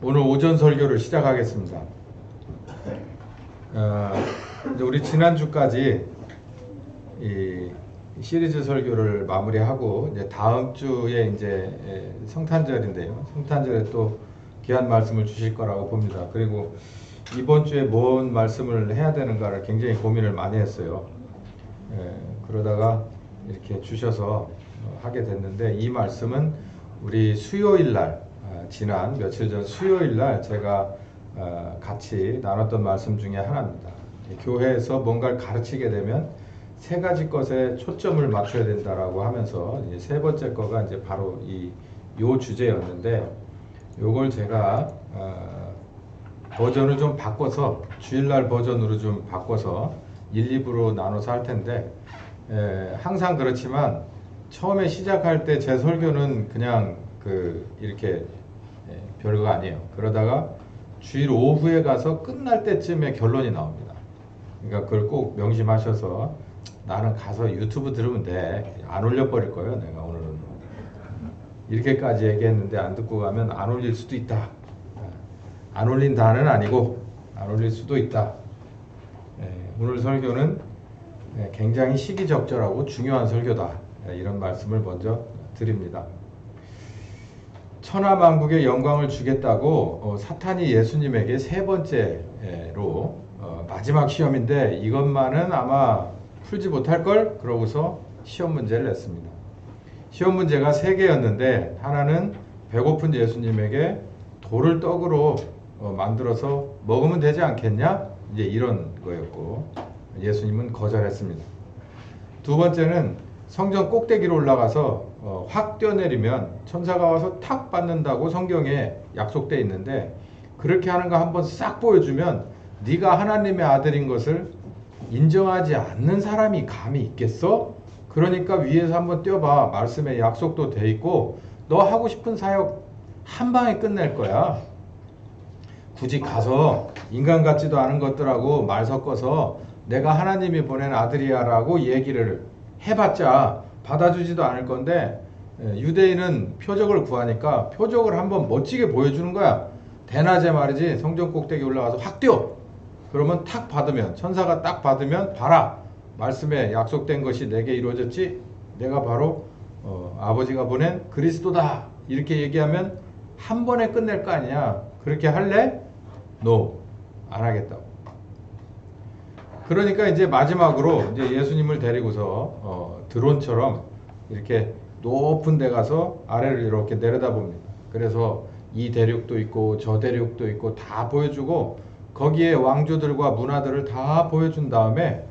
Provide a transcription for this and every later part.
오늘 오전 설교를 시작하겠습니다. 이제 우리 지난주까지 이 시리즈 설교를 마무리하고 이제 다음 주에 이제 성탄절인데요. 성탄절에 또 귀한 말씀을 주실 거라고 봅니다. 그리고 이번 주에 뭔 말씀을 해야 되는가를 굉장히 고민을 많이 했어요. 그러다가 이렇게 주셔서 하게 됐는데, 이 말씀은 우리 수요일 날, 지난 며칠 전 수요일 날 제가 같이 나눴던 말씀 중에 하나입니다. 교회에서 뭔가를 가르치게 되면 세 가지 것에 초점을 맞춰야 된다라고 하면서 이제 세 번째 거가 이제 바로 요 주제였는데, 요걸 제가 버전을 좀 바꿔서 주일날 버전으로 좀 바꿔서 1, 2부로 나눠서 할 텐데, 항상 그렇지만 처음에 시작할 때 제 설교는 그냥 이렇게 별거 아니에요. 그러다가 주일 오후에 가서 끝날 때쯤에 결론이 나옵니다. 그러니까 그걸 꼭 명심하셔서, 나는 가서 유튜브 들으면 돼, 안 올려버릴 거예요 내가 오늘은. 이렇게까지 얘기했는데 안 듣고 가면 안 올릴 수도 있다. 안 올린다는 아니고 안 올릴 수도 있다. 오늘 설교는 굉장히 시기적절하고 중요한 설교다, 이런 말씀을 먼저 드립니다. 천하만국의 영광을 주겠다고 사탄이 예수님에게 세 번째로 마지막 시험인데 이것만은 아마 풀지 못할 걸, 그러고서 시험 문제를 냈습니다. 시험 문제가 세 개였는데, 하나는 배고픈 예수님에게 돌을 떡으로 만들어서 먹으면 되지 않겠냐, 이제 이런 거였고, 예수님은 거절했습니다. 두 번째는 성전 꼭대기로 올라가서 확 뛰어내리면 천사가 와서 탁 받는다고 성경에 약속되어 있는데, 그렇게 하는 거 한번 싹 보여주면 네가 하나님의 아들인 것을 인정하지 않는 사람이 감히 있겠어? 그러니까 위에서 한번 뛰어봐. 말씀에 약속도 돼 있고 너 하고 싶은 사역 한 방에 끝낼 거야. 굳이 가서 인간 같지도 않은 것들하고 말 섞어서 내가 하나님이 보낸 아들이야 라고 얘기를 해봤자 받아주지도 않을 건데, 유대인은 표적을 구하니까 표적을 한번 멋지게 보여주는 거야. 대낮에 말이지, 성전 꼭대기 올라가서 확 뛰어. 그러면 탁 받으면, 천사가 딱 받으면, 봐라, 말씀에 약속된 것이 내게 이루어졌지, 내가 바로 아버지가 보낸 그리스도다, 이렇게 얘기하면 한 번에 끝낼 거 아니냐. 그렇게 할래? No, 안 하겠다고. 그러니까 이제 마지막으로 이제 예수님을 데리고서 드론처럼 이렇게 높은 데 가서 아래를 이렇게 내려다봅니다. 그래서 이 대륙도 있고 저 대륙도 있고 다 보여주고, 거기에 왕조들과 문화들을 다 보여준 다음에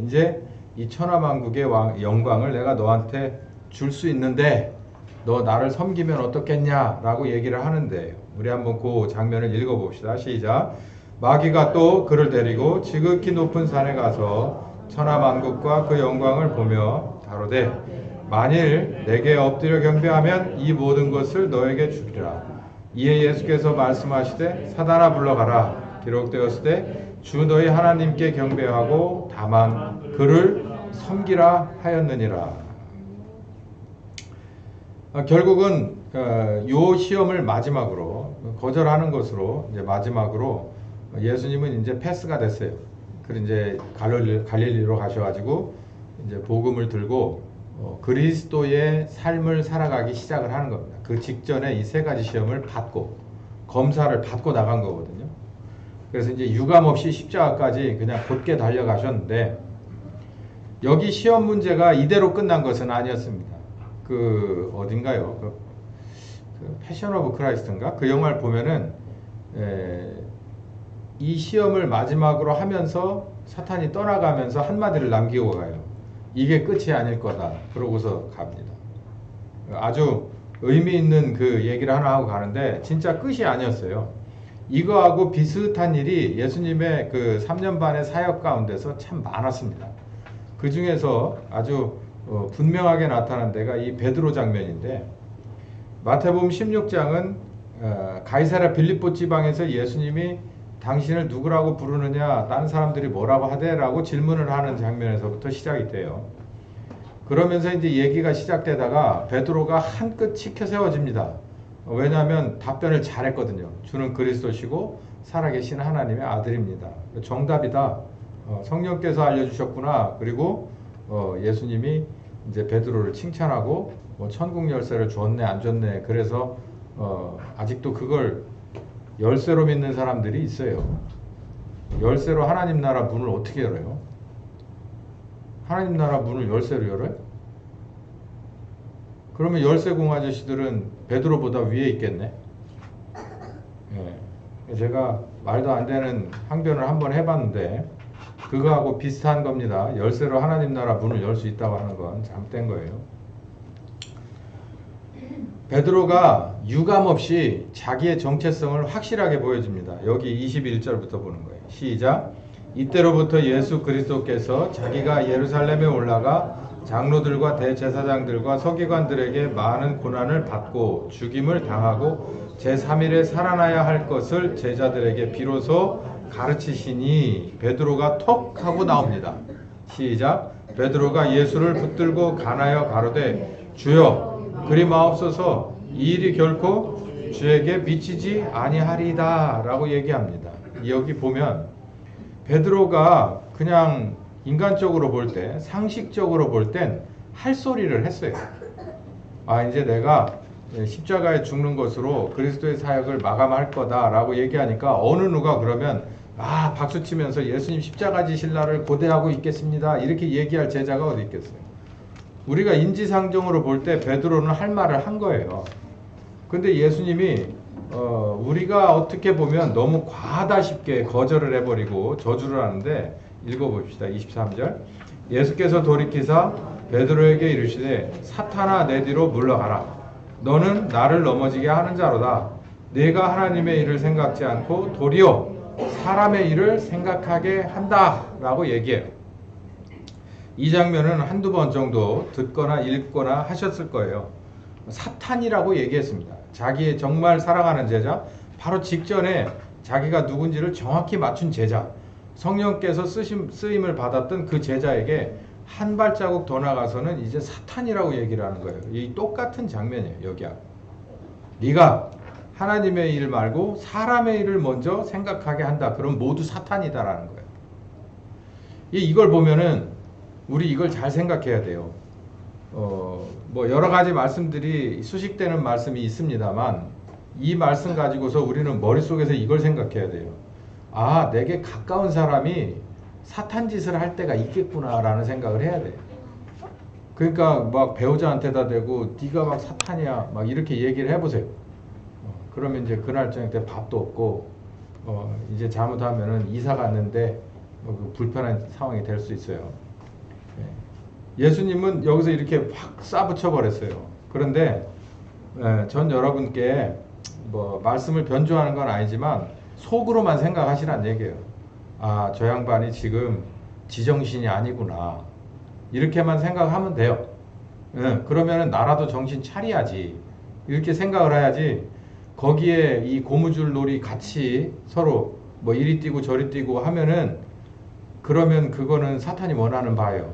이제 이 천하만국의 영광을 내가 너한테 줄 수 있는데 너 나를 섬기면 어떻겠냐 라고 얘기를 하는데, 우리 한번 그 장면을 읽어봅시다. 시작. 마귀가 또 그를 데리고 지극히 높은 산에 가서 천하만국과 그 영광을 보며 가로되, 만일 내게 엎드려 경배하면 이 모든 것을 너에게 주리라. 이에 예수께서 말씀하시되, 사단아 물러가라. 기록되었으되 주 너희 하나님께 경배하고 다만 그를 섬기라 하였느니라. 결국은 요 시험을 마지막으로 거절하는 것으로, 이제 마지막으로 예수님은 이제 패스가 됐어요. 그리고 이제 갈릴리로 가셔가지고 이제 복음을 들고 그리스도의 삶을 살아가기 시작을 하는 겁니다. 그 직전에 이 세 가지 시험을 받고 검사를 받고 나간 거거든요. 그래서 이제 유감 없이 십자가까지 그냥 곧게 달려가셨는데, 여기 시험 문제가 이대로 끝난 것은 아니었습니다. 어딘가요? 그 패션 오브 크라이스트인가? 그 영화를 보면은 이 시험을 마지막으로 하면서 사탄이 떠나가면서 한마디를 남기고 가요. 이게 끝이 아닐 거다. 그러고서 갑니다. 아주 의미 있는 그 얘기를 하나 하고 가는데, 진짜 끝이 아니었어요. 이거하고 비슷한 일이 예수님의 그 3년 반의 사역 가운데서 참 많았습니다. 그 중에서 아주 분명하게 나타난 데가 이 베드로 장면인데, 마태복음 16장은 가이사랴 빌립보 지방에서 예수님이 당신을 누구라고 부르느냐, 다른 사람들이 뭐라고 하대라고 질문을 하는 장면에서부터 시작이 돼요. 그러면서 이제 얘기가 시작되다가 베드로가 한껏 치켜 세워집니다. 왜냐하면 답변을 잘했거든요. 주는 그리스도시고 살아계신 하나님의 아들입니다. 정답이다. 성령께서 알려주셨구나. 그리고 예수님이 이제 베드로를 칭찬하고 뭐 천국 열쇠를 줬네 안 줬네. 그래서 아직도 그걸 열쇠로 믿는 사람들이 있어요. 열쇠로 하나님 나라 문을 어떻게 열어요? 하나님 나라 문을 열쇠로 열어요? 그러면 열쇠공 아저씨들은 베드로보다 위에 있겠네. 예. 제가 말도 안 되는 항변을 한번 해봤는데 그거하고 비슷한 겁니다. 열쇠로 하나님 나라 문을 열 수 있다고 하는 건 잘못된 거예요. 베드로가 유감없이 자기의 정체성을 확실하게 보여줍니다. 여기 21절부터 보는 거예요. 시작. 이때로부터 예수 그리스도께서 자기가 예루살렘에 올라가 장로들과 대제사장들과 서기관들에게 많은 고난을 받고 죽임을 당하고 제3일에 살아나야 할 것을 제자들에게 비로소 가르치시니 베드로가 톡 하고 나옵니다. 시작. 베드로가 예수를 붙들고 간하여 가로되 주여 그리 마옵소서 이 일이 결코 주에게 미치지 아니하리이다 라고 얘기합니다. 여기 보면 베드로가 그냥 인간적으로 볼 때, 상식적으로 볼 땐 할 소리를 했어요. 아, 이제 내가 십자가에 죽는 것으로 그리스도의 사역을 마감할 거다라고 얘기하니까 어느 누가 그러면 아, 박수 치면서 예수님 십자가 지실 날을 고대하고 있겠습니다. 이렇게 얘기할 제자가 어디 있겠어요. 우리가 인지상정으로 볼 때 베드로는 할 말을 한 거예요. 근데 예수님이 우리가 어떻게 보면 너무 과하다쉽게 거절을 해버리고 저주를 하는데 읽어봅시다. 23절. 예수께서 돌이키사 베드로에게 이르시되 사탄아 내 뒤로 물러가라. 너는 나를 넘어지게 하는 자로다. 네가 하나님의 일을 생각지 않고 도리어 사람의 일을 생각하게 한다 라고 얘기해요. 이 장면은 한두 번 정도 듣거나 읽거나 하셨을 거예요. 사탄이라고 얘기했습니다. 자기의 정말 사랑하는 제자, 바로 직전에 자기가 누군지를 정확히 맞춘 제자, 성령께서 쓰임을 받았던 그 제자에게 한 발자국 더 나가서는 이제 사탄이라고 얘기를 하는 거예요. 이 똑같은 장면이에요. 여기하고. 네가 하나님의 일 말고 사람의 일을 먼저 생각하게 한다. 그럼 모두 사탄이다라는 거예요. 이걸 보면은 우리 이걸 잘 생각해야 돼요. 뭐 여러 가지 말씀들이 수식되는 말씀이 있습니다만 이 말씀 가지고서 우리는 머릿속에서 이걸 생각해야 돼요. 아, 내게 가까운 사람이 사탄 짓을 할 때가 있겠구나라는 생각을 해야 돼요. 그러니까 막 배우자한테다 대고 네가 막 사탄이야 막 이렇게 얘기를 해보세요. 그러면 이제 그날 저녁 때 밥도 없고 이제 잘못하면은 이사 갔는데 불편한 상황이 될 수 있어요. 예수님은 여기서 이렇게 확 쏴붙여 버렸어요. 그런데 전 여러분께 뭐 말씀을 변조하는 건 아니지만 속으로만 생각하시란 얘기예요. 아, 저 양반이 지금 지정신이 아니구나. 이렇게만 생각하면 돼요. 그러면은 나라도 정신 차려야지. 이렇게 생각을 해야지. 거기에 이 고무줄 놀이 같이 서로 뭐 이리 뛰고 저리 뛰고 하면은 그러면 그거는 사탄이 원하는 바예요.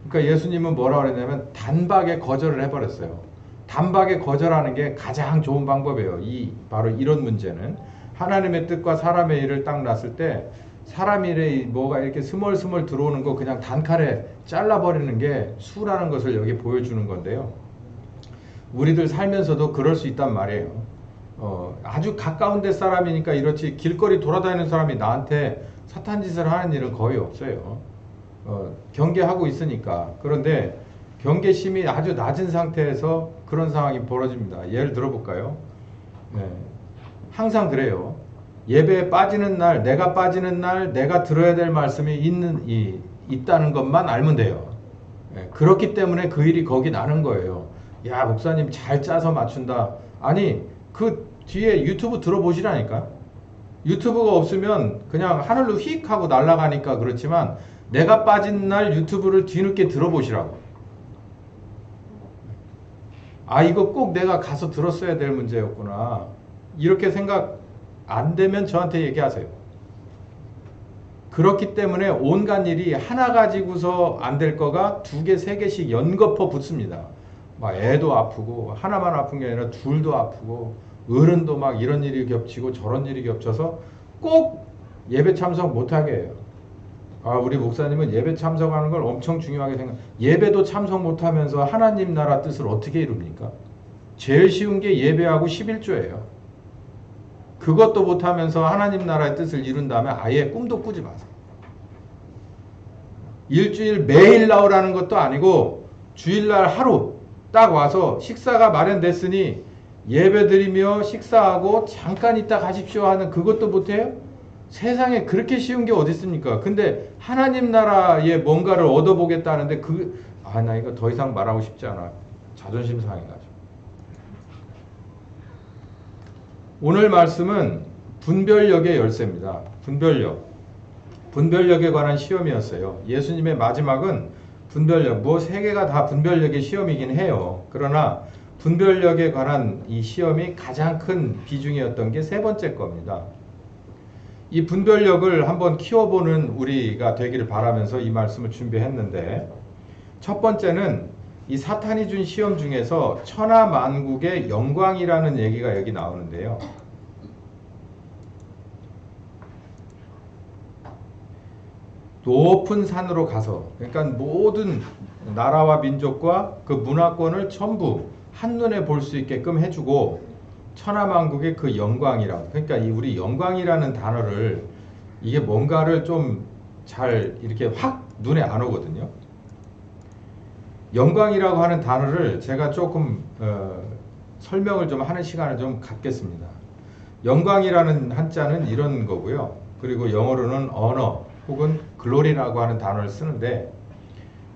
그러니까 예수님은 뭐라고 그랬냐면 단박에 거절을 해버렸어요. 단박에 거절하는 게 가장 좋은 방법이에요. 바로 이런 문제는 하나님의 뜻과 사람의 일을 딱 놨을 때 사람 일에 뭐가 이렇게 스멀스멀 들어오는 거 그냥 단칼에 잘라버리는 게 수라는 것을 여기 보여주는 건데요. 우리들 살면서도 그럴 수 있단 말이에요. 아주 가까운 데 사람이니까 이렇지 길거리 돌아다니는 사람이 나한테 사탄 짓을 하는 일은 거의 없어요. 경계하고 있으니까. 그런데 경계심이 아주 낮은 상태에서 그런 상황이 벌어집니다. 예를 들어볼까요? 항상 그래요. 예배에 빠지는 날, 내가 빠지는 날, 내가 들어야 될 말씀이 있다는 것만 알면 돼요. 그렇기 때문에 그 일이 거기 나는 거예요. 야, 목사님 잘 짜서 맞춘다. 아니, 그 뒤에 유튜브 들어보시라니까. 유튜브가 없으면 그냥 하늘로 휙 하고 날아가니까 그렇지만 내가 빠진 날 유튜브를 뒤늦게 들어보시라고. 아, 이거 꼭 내가 가서 들었어야 될 문제였구나. 이렇게 생각 안 되면 저한테 얘기하세요. 그렇기 때문에 온갖 일이 하나 가지고서 안 될 거가 2개, 3개씩 연거퍼 붙습니다. 막 애도 아프고 하나만 아픈 게 아니라 둘도 아프고 어른도 막 이런 일이 겹치고 저런 일이 겹쳐서 꼭 예배 참석 못하게 해요. 아, 우리 목사님은 예배 참석하는 걸 엄청 중요하게 생각. 예배도 참석 못하면서 하나님 나라 뜻을 어떻게 이룹니까? 제일 쉬운 게 예배하고 11조예요. 그것도 못하면서 하나님 나라의 뜻을 이룬다면 아예 꿈도 꾸지 마세요. 일주일 매일 나오라는 것도 아니고 주일날 하루 딱 와서 식사가 마련됐으니 예배드리며 식사하고 잠깐 있다 가십시오 하는 그것도 못해요? 세상에 그렇게 쉬운 게 어디 있습니까? 근데 하나님 나라에 뭔가를 얻어보겠다는데 나 이거 더 이상 말하고 싶지 않아. 자존심 상해가지고. 오늘 말씀은 분별력의 열쇠입니다. 분별력에 관한 시험이었어요. 예수님의 마지막은 분별력, 뭐 세 개가 다 분별력의 시험이긴 해요. 그러나 분별력에 관한 이 시험이 가장 큰 비중이었던 게 세 번째 겁니다. 이 분별력을 한번 키워보는 우리가 되기를 바라면서 이 말씀을 준비했는데, 첫 번째는 이 사탄이 준 시험 중에서 천하만국의 영광이라는 얘기가 여기 나오는데요. 높은 산으로 가서, 그러니까 모든 나라와 민족과 그 문화권을 전부 한눈에 볼 수 있게끔 해주고, 천하만국의 그 영광이라고. 그러니까 우리 영광이라는 단어를, 이게 뭔가를 좀 잘 이렇게 확 눈에 안 오거든요. 영광이라고 하는 단어를 제가 조금 설명을 좀 하는 시간을 좀 갖겠습니다. 영광이라는 한자는 이런 거고요. 그리고 영어로는 honor 혹은 glory라고 하는 단어를 쓰는데,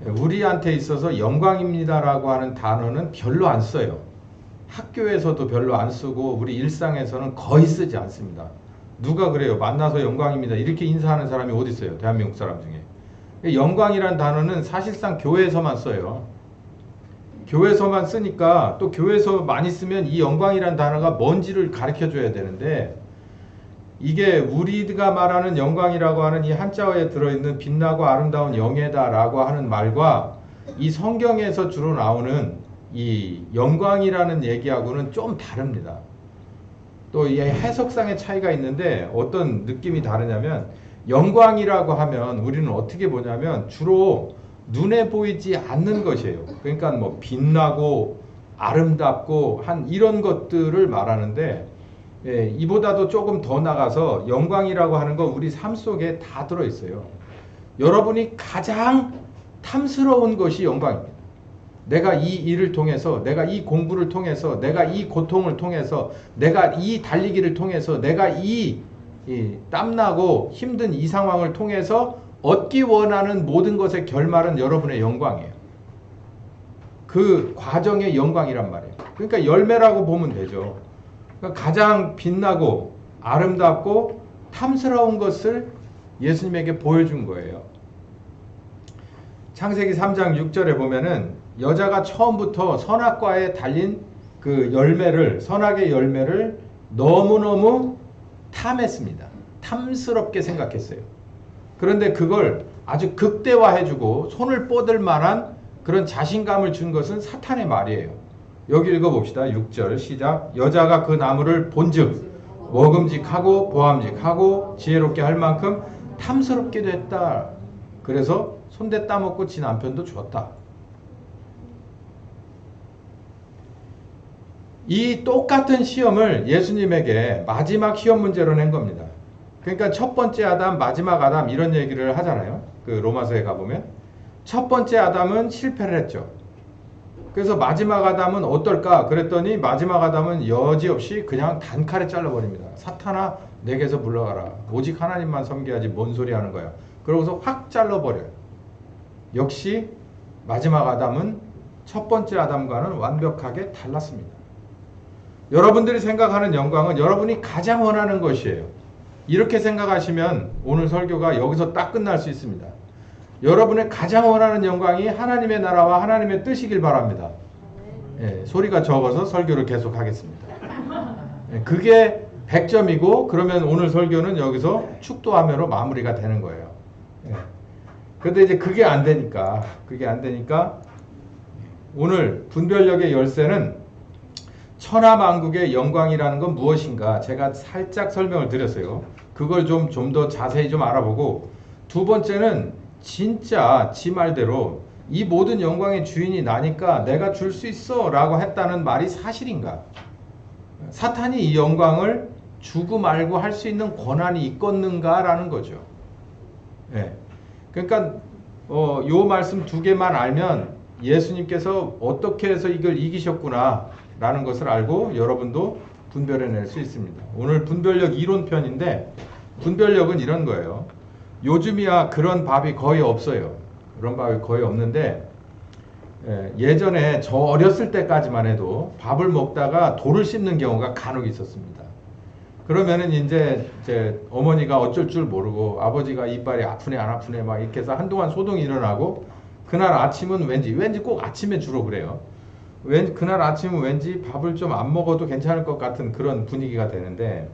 우리한테 있어서 영광입니다라고 하는 단어는 별로 안 써요. 학교에서도 별로 안 쓰고 우리 일상에서는 거의 쓰지 않습니다. 누가 그래요? 만나서 영광입니다 이렇게 인사하는 사람이 어디 있어요? 대한민국 사람 중에. 영광이란 단어는 사실상 교회에서만 써요. 교회에서만 쓰니까, 또 교회에서 많이 쓰면 이 영광이란 단어가 뭔지를 가르쳐 줘야 되는데, 이게 우리가 말하는 영광이라고 하는 이 한자어에 들어있는 빛나고 아름다운 영예다라고 하는 말과 이 성경에서 주로 나오는 이 영광이라는 얘기하고는 좀 다릅니다. 또 이 해석상의 차이가 있는데, 어떤 느낌이 다르냐면, 영광이라고 하면 우리는 어떻게 보냐면 주로 눈에 보이지 않는 것이에요. 그러니까 뭐 빛나고 아름답고 한 이런 것들을 말하는데, 이보다도 조금 더 나가서 영광이라고 하는 건 우리 삶 속에 다 들어있어요. 여러분이 가장 탐스러운 것이 영광입니다. 내가 이 일을 통해서, 내가 이 공부를 통해서, 내가 이 고통을 통해서, 내가 이 달리기를 통해서, 내가 이 땀나고 힘든 이 상황을 통해서 얻기 원하는 모든 것의 결말은 여러분의 영광이에요. 그 과정의 영광이란 말이에요. 그러니까 열매라고 보면 되죠. 그러니까 가장 빛나고 아름답고 탐스러운 것을 예수님에게 보여준 거예요. 창세기 3장 6절에 보면은 여자가 처음부터 선악과에 달린 그 열매를, 선악의 열매를 너무너무 탐했습니다. 탐스럽게 생각했어요. 그런데 그걸 아주 극대화해주고 손을 뻗을 만한 그런 자신감을 준 것은 사탄의 말이에요. 여기 읽어봅시다. 6절 시작. 여자가 그 나무를 본즉 먹음직하고 보암직하고 지혜롭게 할 만큼 탐스럽게 됐다. 그래서 손대 따먹고 지 남편도 주었다. 이 똑같은 시험을 예수님에게 마지막 시험 문제로 낸 겁니다. 그러니까 첫 번째 아담, 마지막 아담 이런 얘기를 하잖아요. 그 로마서에 가보면 첫 번째 아담은 실패를 했죠. 그래서 마지막 아담은 어떨까? 그랬더니 마지막 아담은 여지없이 그냥 단칼에 잘라버립니다. 사탄아 내게서 물러가라. 오직 하나님만 섬겨야지 뭔 소리 하는 거야. 그러고서 확 잘라버려요. 역시 마지막 아담은 첫 번째 아담과는 완벽하게 달랐습니다. 여러분들이 생각하는 영광은 여러분이 가장 원하는 것이에요. 이렇게 생각하시면 오늘 설교가 여기서 딱 끝날 수 있습니다. 여러분의 가장 원하는 영광이 하나님의 나라와 하나님의 뜻이길 바랍니다. 소리가 적어서 설교를 계속하겠습니다. 그게 100점이고 그러면 오늘 설교는 여기서 축도하며로 마무리가 되는 거예요. 그런데 이제 그게 안 되니까 오늘 분별력의 열쇠는 천하만국의 영광이라는 건 무엇인가 제가 살짝 설명을 드렸어요. 그걸 좀 더 자세히 좀 알아보고, 두 번째는 진짜 지 말대로 이 모든 영광의 주인이 나니까 내가 줄 수 있어 라고 했다는 말이 사실인가? 사탄이 이 영광을 주고 말고 할 수 있는 권한이 있겠는가 라는 거죠. 예. 그러니까 요 말씀 두 개만 알면 예수님께서 어떻게 해서 이걸 이기셨구나 라는 것을 알고 여러분도 분별해낼 수 있습니다. 오늘 분별력 이론편인데, 분별력은 이런 거예요. 요즘이야 그런 밥이 거의 없어요. 그런 밥이 거의 없는데, 예전에 저 어렸을 때까지만 해도 밥을 먹다가 돌을 씹는 경우가 간혹 있었습니다. 그러면은 이제 어머니가 어쩔 줄 모르고 아버지가 이빨이 아프네 안 아프네 막 이렇게 해서 한동안 소동이 일어나고, 그날 아침은 왠지 꼭 아침에 주로 그래요. 그날 아침은 왠지 밥을 좀 안 먹어도 괜찮을 것 같은 그런 분위기가 되는데,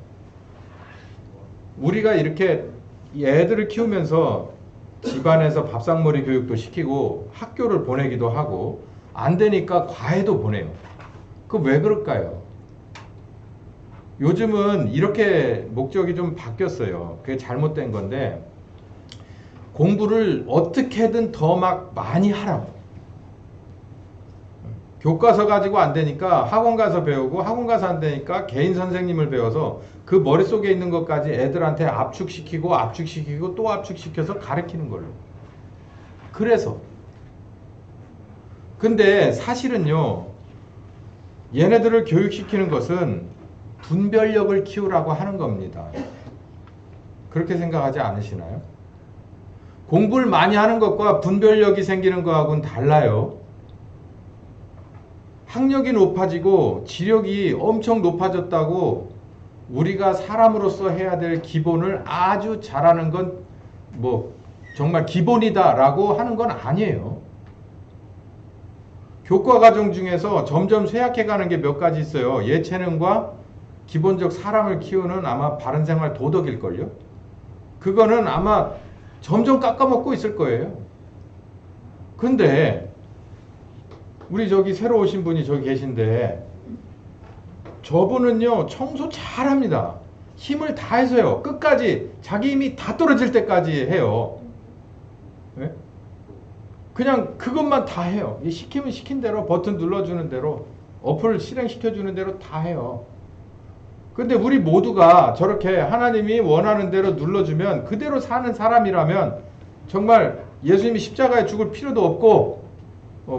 우리가 이렇게 애들을 키우면서 집안에서 밥상머리 교육도 시키고 학교를 보내기도 하고 안 되니까 과외도 보내요. 그 왜 그럴까요? 요즘은 이렇게 목적이 좀 바뀌었어요. 그게 잘못된 건데, 공부를 어떻게든 더 막 많이 하라고. 교과서 가지고 안 되니까 학원 가서 배우고, 학원 가서 안 되니까 개인 선생님을 배워서 그 머릿속에 있는 것까지 애들한테 압축시키고 또 압축시켜서 가르치는 걸로. 그래서. 근데 사실은요, 얘네들을 교육시키는 것은 분별력을 키우라고 하는 겁니다. 그렇게 생각하지 않으시나요? 공부를 많이 하는 것과 분별력이 생기는 거하고는 달라요. 학력이 높아지고 지력이 엄청 높아졌다고 우리가 사람으로서 해야 될 기본을 아주 잘하는 건 뭐 정말 기본이다라고 하는 건 아니에요. 교과 과정 중에서 점점 쇠약해가는 게 몇 가지 있어요. 예체능과 기본적 사람을 키우는 아마 바른생활 도덕일걸요. 그거는 아마 점점 깎아먹고 있을 거예요. 근데 우리 저기 새로 오신 분이 저기 계신데, 저분은요 청소 잘합니다. 힘을 다해서요. 끝까지 자기 힘이 다 떨어질 때까지 해요. 네? 그냥 그것만 다 해요. 시키면 시킨 대로, 버튼 눌러주는 대로, 어플 실행시켜주는 대로 다 해요. 근데 우리 모두가 저렇게 하나님이 원하는 대로 눌러주면 그대로 사는 사람이라면 정말 예수님이 십자가에 죽을 필요도 없고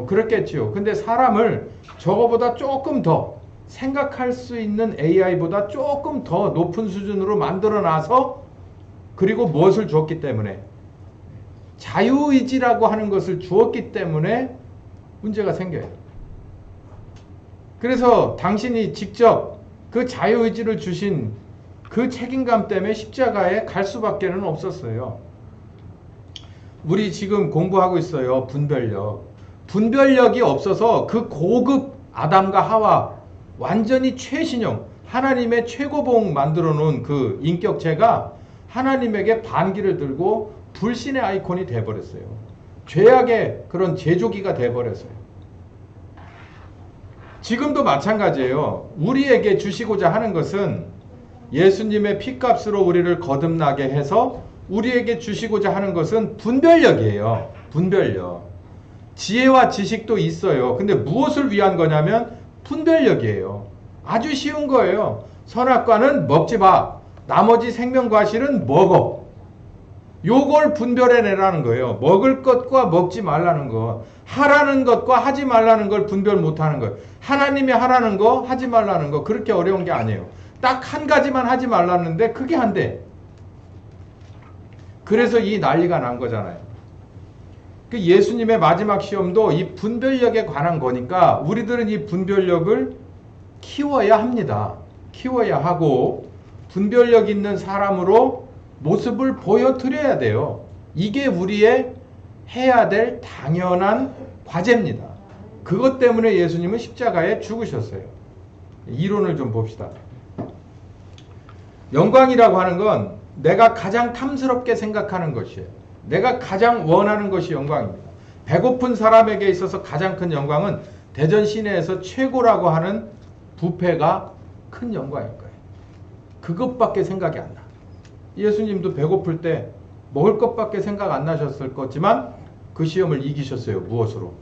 그랬겠지요. 근데 사람을 저거보다 조금 더 생각할 수 있는 AI보다 조금 더 높은 수준으로 만들어놔서, 그리고 무엇을 주었기 때문에, 자유의지라고 하는 것을 주었기 때문에 문제가 생겨요. 그래서 당신이 직접 그 자유의지를 주신 그 책임감 때문에 십자가에 갈 수밖에는 없었어요. 우리 지금 공부하고 있어요. 분별력. 분별력이 없어서 그 고급 아담과 하와, 완전히 최신형, 하나님의 최고봉 만들어 놓은 그 인격체가 하나님에게 반기를 들고 불신의 아이콘이 돼버렸어요. 죄악의 그런 제조기가 돼버렸어요. 지금도 마찬가지예요. 우리에게 주시고자 하는 것은 예수님의 피값으로 우리를 거듭나게 해서 우리에게 주시고자 하는 것은 분별력이에요. 분별력. 지혜와 지식도 있어요. 근데 무엇을 위한 거냐면 분별력이에요. 아주 쉬운 거예요. 선악과는 먹지 마. 나머지 생명과실은 먹어. 요걸 분별해내라는 거예요. 먹을 것과 먹지 말라는 거. 하라는 것과 하지 말라는 걸 분별 못하는 거예요. 하나님이 하라는 거, 하지 말라는 거, 그렇게 어려운 게 아니에요. 딱 한 가지만 하지 말라는데 그게 한대. 그래서 이 난리가 난 거잖아요. 그 예수님의 마지막 시험도 이 분별력에 관한 거니까 우리들은 이 분별력을 키워야 합니다. 키워야 하고 분별력 있는 사람으로 모습을 보여드려야 돼요. 이게 우리의 해야 될 당연한 과제입니다. 그것 때문에 예수님은 십자가에 죽으셨어요. 이론을 좀 봅시다. 영광이라고 하는 건 내가 가장 탐스럽게 생각하는 것이에요. 내가 가장 원하는 것이 영광입니다. 배고픈 사람에게 있어서 가장 큰 영광은 대전 시내에서 최고라고 하는 뷔페가 큰 영광일 거예요. 그것밖에 생각이 안 나. 예수님도 배고플 때 먹을 것밖에 생각 안 나셨을 거지만 그 시험을 이기셨어요. 무엇으로?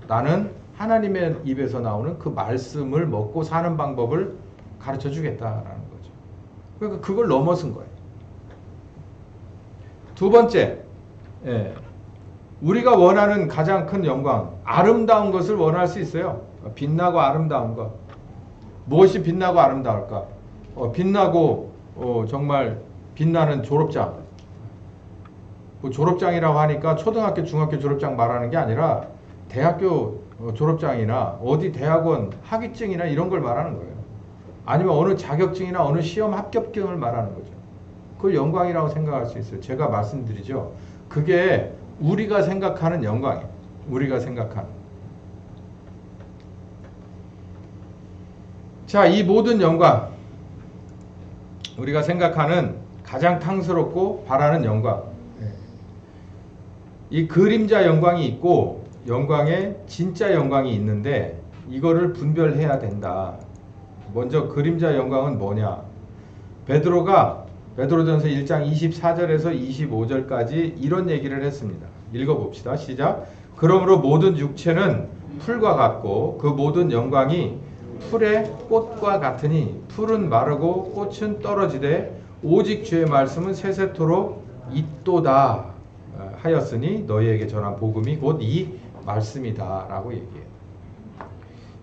나는 하나님의 입에서 나오는 그 말씀을 먹고 사는 방법을 가르쳐 주겠다라는 거죠. 그러니까 그걸 넘어선 거예요. 두 번째, 우리가 원하는 가장 큰 영광, 아름다운 것을 원할 수 있어요. 빛나고 아름다운 것. 무엇이 빛나고 아름다울까? 빛나고 정말 빛나는 졸업장. 뭐 졸업장이라고 하니까 초등학교, 중학교 졸업장 말하는 게 아니라 대학교 졸업장이나 어디 대학원 학위증이나 이런 걸 말하는 거예요. 아니면 어느 자격증이나 어느 시험 합격증을 말하는 거죠. 그걸 영광이라고 생각할 수 있어요. 제가 말씀드리죠. 그게 우리가 생각하는 영광이에요. 우리가 생각하는. 자, 이 모든 영광, 우리가 생각하는 가장 탕스럽고 바라는 영광, 이 그림자 영광이 있고 영광에 진짜 영광이 있는데 이거를 분별해야 된다. 먼저 그림자 영광은 뭐냐? 베드로전서 1장 24절에서 25절까지 이런 얘기를 했습니다. 읽어봅시다. 시작. 그러므로 모든 육체는 풀과 같고 그 모든 영광이 풀의 꽃과 같으니 풀은 마르고 꽃은 떨어지되 오직 주의 말씀은 세세토록 있도다 하였으니 너희에게 전한 복음이 곧 이 말씀이다 라고 얘기해요.